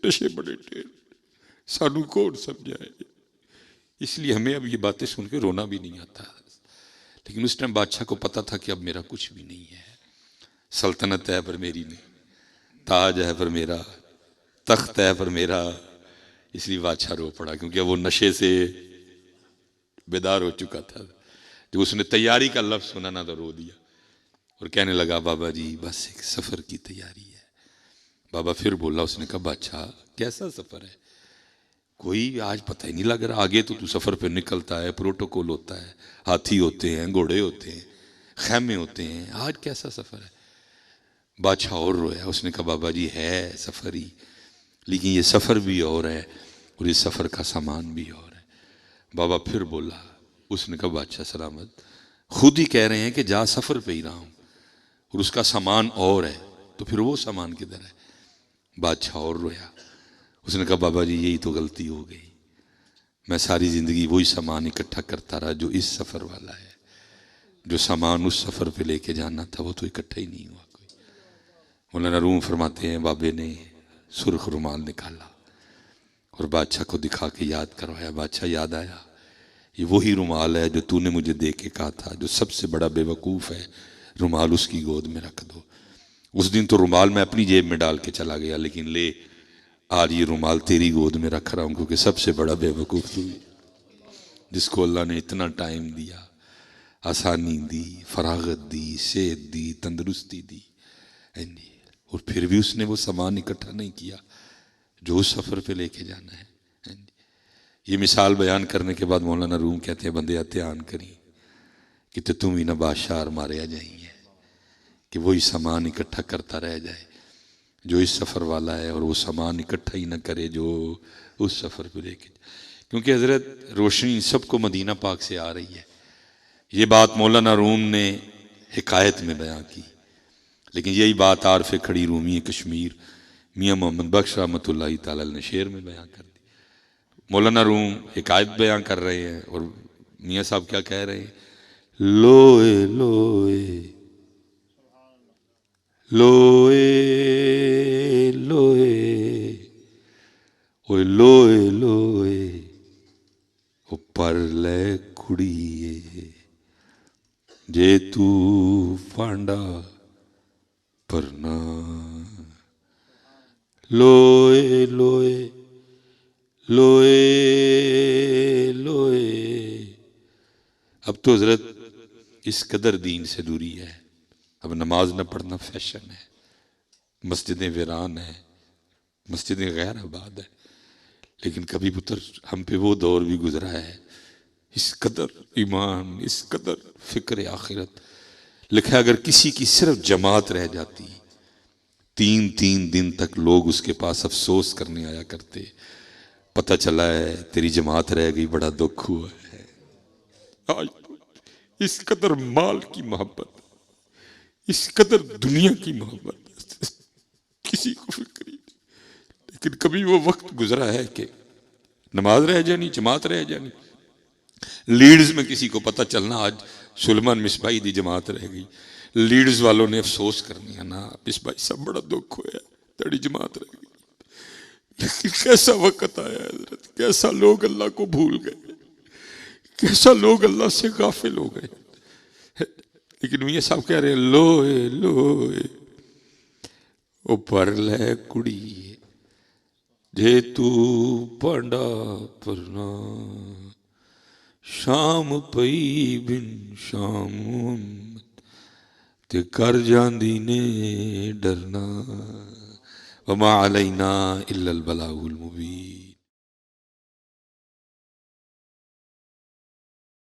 نشے بڑے ٹھیر، سانو کون سمجھائے. اس لیے ہمیں اب یہ باتیں سن کے رونا بھی نہیں آتا. لیکن اس ٹائم بادشاہ کو پتا تھا کہ اب میرا کچھ بھی نہیں ہے. سلطنت ہے پر میری نہیں، تاج ہے پر میرا، تخت ہے پر میرا. اس لیے بادشاہ رو پڑا، کیونکہ وہ نشے سے بیدار ہو چکا تھا. جب اس نے تیاری کا لفظ سنا نا تو رو دیا، اور کہنے لگا بابا جی بس ایک سفر کی تیاری ہے. بابا پھر بولا، اس نے کہا بادشاہ کیسا سفر ہے؟ کوئی آج پتہ ہی نہیں لگ رہا. آگے تو سفر پہ نکلتا ہے، پروٹوکول ہوتا ہے، ہاتھی ہوتے ہیں، گھوڑے ہوتے ہیں، خیمے ہوتے ہیں، آج کیسا سفر ہے؟ بادشاہ اور رویا. اس نے کہا بابا جی ہے سفر ہی، لیکن یہ سفر بھی اور ہے، اور اس سفر کا سامان بھی اور ہے. بابا پھر بولا. اس نے کہا بادشاہ سلامت، خود ہی کہہ رہے ہیں کہ جا سفر پہ ہی رہا ہوں، اور اس کا سامان اور ہے، تو پھر وہ سامان کدھر ہے؟ بادشاہ اور رویا. اس نے کہا بابا جی یہی تو غلطی ہو گئی. میں ساری زندگی وہی سامان اکٹھا کرتا رہا جو اس سفر والا ہے، جو سامان اس سفر پہ لے کے جانا تھا وہ تو اکٹھا ہی نہیں ہوا کوئی۔ مولانا روم فرماتے ہیں بابے نے سرخ رومال نکالا اور بادشاہ کو دکھا کے یاد کروایا، بادشاہ یاد آیا یہ وہی رومال ہے جو تو نے مجھے دے کے کہا تھا جو سب سے بڑا بے وقوف ہے رومال اس کی گود میں رکھ دو۔ اس دن تو رومال میں اپنی جیب میں ڈال کے چلا گیا، لیکن لے آج یہ رومال تیری گود میں رکھ رہا ہوں، کیونکہ سب سے بڑا بے وقوف تو جس کو اللہ نے اتنا ٹائم دیا، آسانی دی، فراغت دی، صحت دی، تندرستی دی، اور پھر بھی اس نے وہ سامان اکٹھا نہیں کیا جو اس سفر پہ لے کے جانا ہے۔ یہ مثال بیان کرنے کے بعد مولانا روم کہتے ہیں بندے دھیان کریں کہ تو تم ہی نہ بادشاہ مارے آ جائیں گے کہ وہی سامان اکٹھا کرتا رہ جائے جو اس سفر والا ہے، اور وہ سامان اکٹھا ہی نہ کرے جو اس سفر پہ لے کے جائے، کیونکہ حضرت روشنی سب کو مدینہ پاک سے آ رہی ہے۔ یہ بات مولانا روم نے حکایت میں بیان کی، لیکن یہی بات عارف کھڑی رومی کشمیر میاں محمد بخش رحمۃ اللہ تعالی نے شعر میں بیان کر دی۔ مولانا روم حکایت بیان کر رہے ہیں اور میاں صاحب کیا کہہ رہے ہیں؟ لوئے لوئے لوئے لوئے اوے لوئے لوئے او پر لے کڑیے جے تو فانڈا پرنا لوئے لوئے لوئے لوئے۔ اب تو حضرت اس قدر دین سے دوری ہے، اب نماز نہ پڑھنا فیشن ہے، مسجدیں ویران ہیں، مسجدیں غیر آباد ہیں، لیکن کبھی پتر ہم پہ وہ دور بھی گزرا ہے، اس قدر ایمان، اس قدر فکر آخرت۔ لکھا ہے اگر کسی کی صرف جماعت رہ جاتی 3 دن تک لوگ اس کے پاس افسوس کرنے آیا کرتے، پتہ چلا ہے تیری جماعت رہ گئی، بڑا دکھ ہوا ہے۔ آج اس قدر مال کی محبت، اس قدر دنیا کی محبت کسی کو فکر ہی نہیں، لیکن کبھی وہ وقت گزرا ہے کہ نماز رہ جانی، جماعت رہ جانی۔ لیڈز میں کسی کو پتہ چلنا آج سلیمان مصباحی دی جماعت رہ گئی، لیڈز والوں نے افسوس کرنی ہے نا مصباحی صاحب بڑا دکھ ہوا ہے تیری جماعت رہ گئی۔ لیکن کیسا وقت آیا حضرت، کیسا لوگ اللہ کو بھول گئے، کیسا لوگ اللہ سے غافل ہو گئے۔ لیکن میاں صاحب کہہ رہے ہیں لوئے لوئے او پر لے کڑی جے تو پانڈا پرنا شام پئی بن شام تے کر جاندی نے ڈرنا وما علینا الا البلاغ المبین۔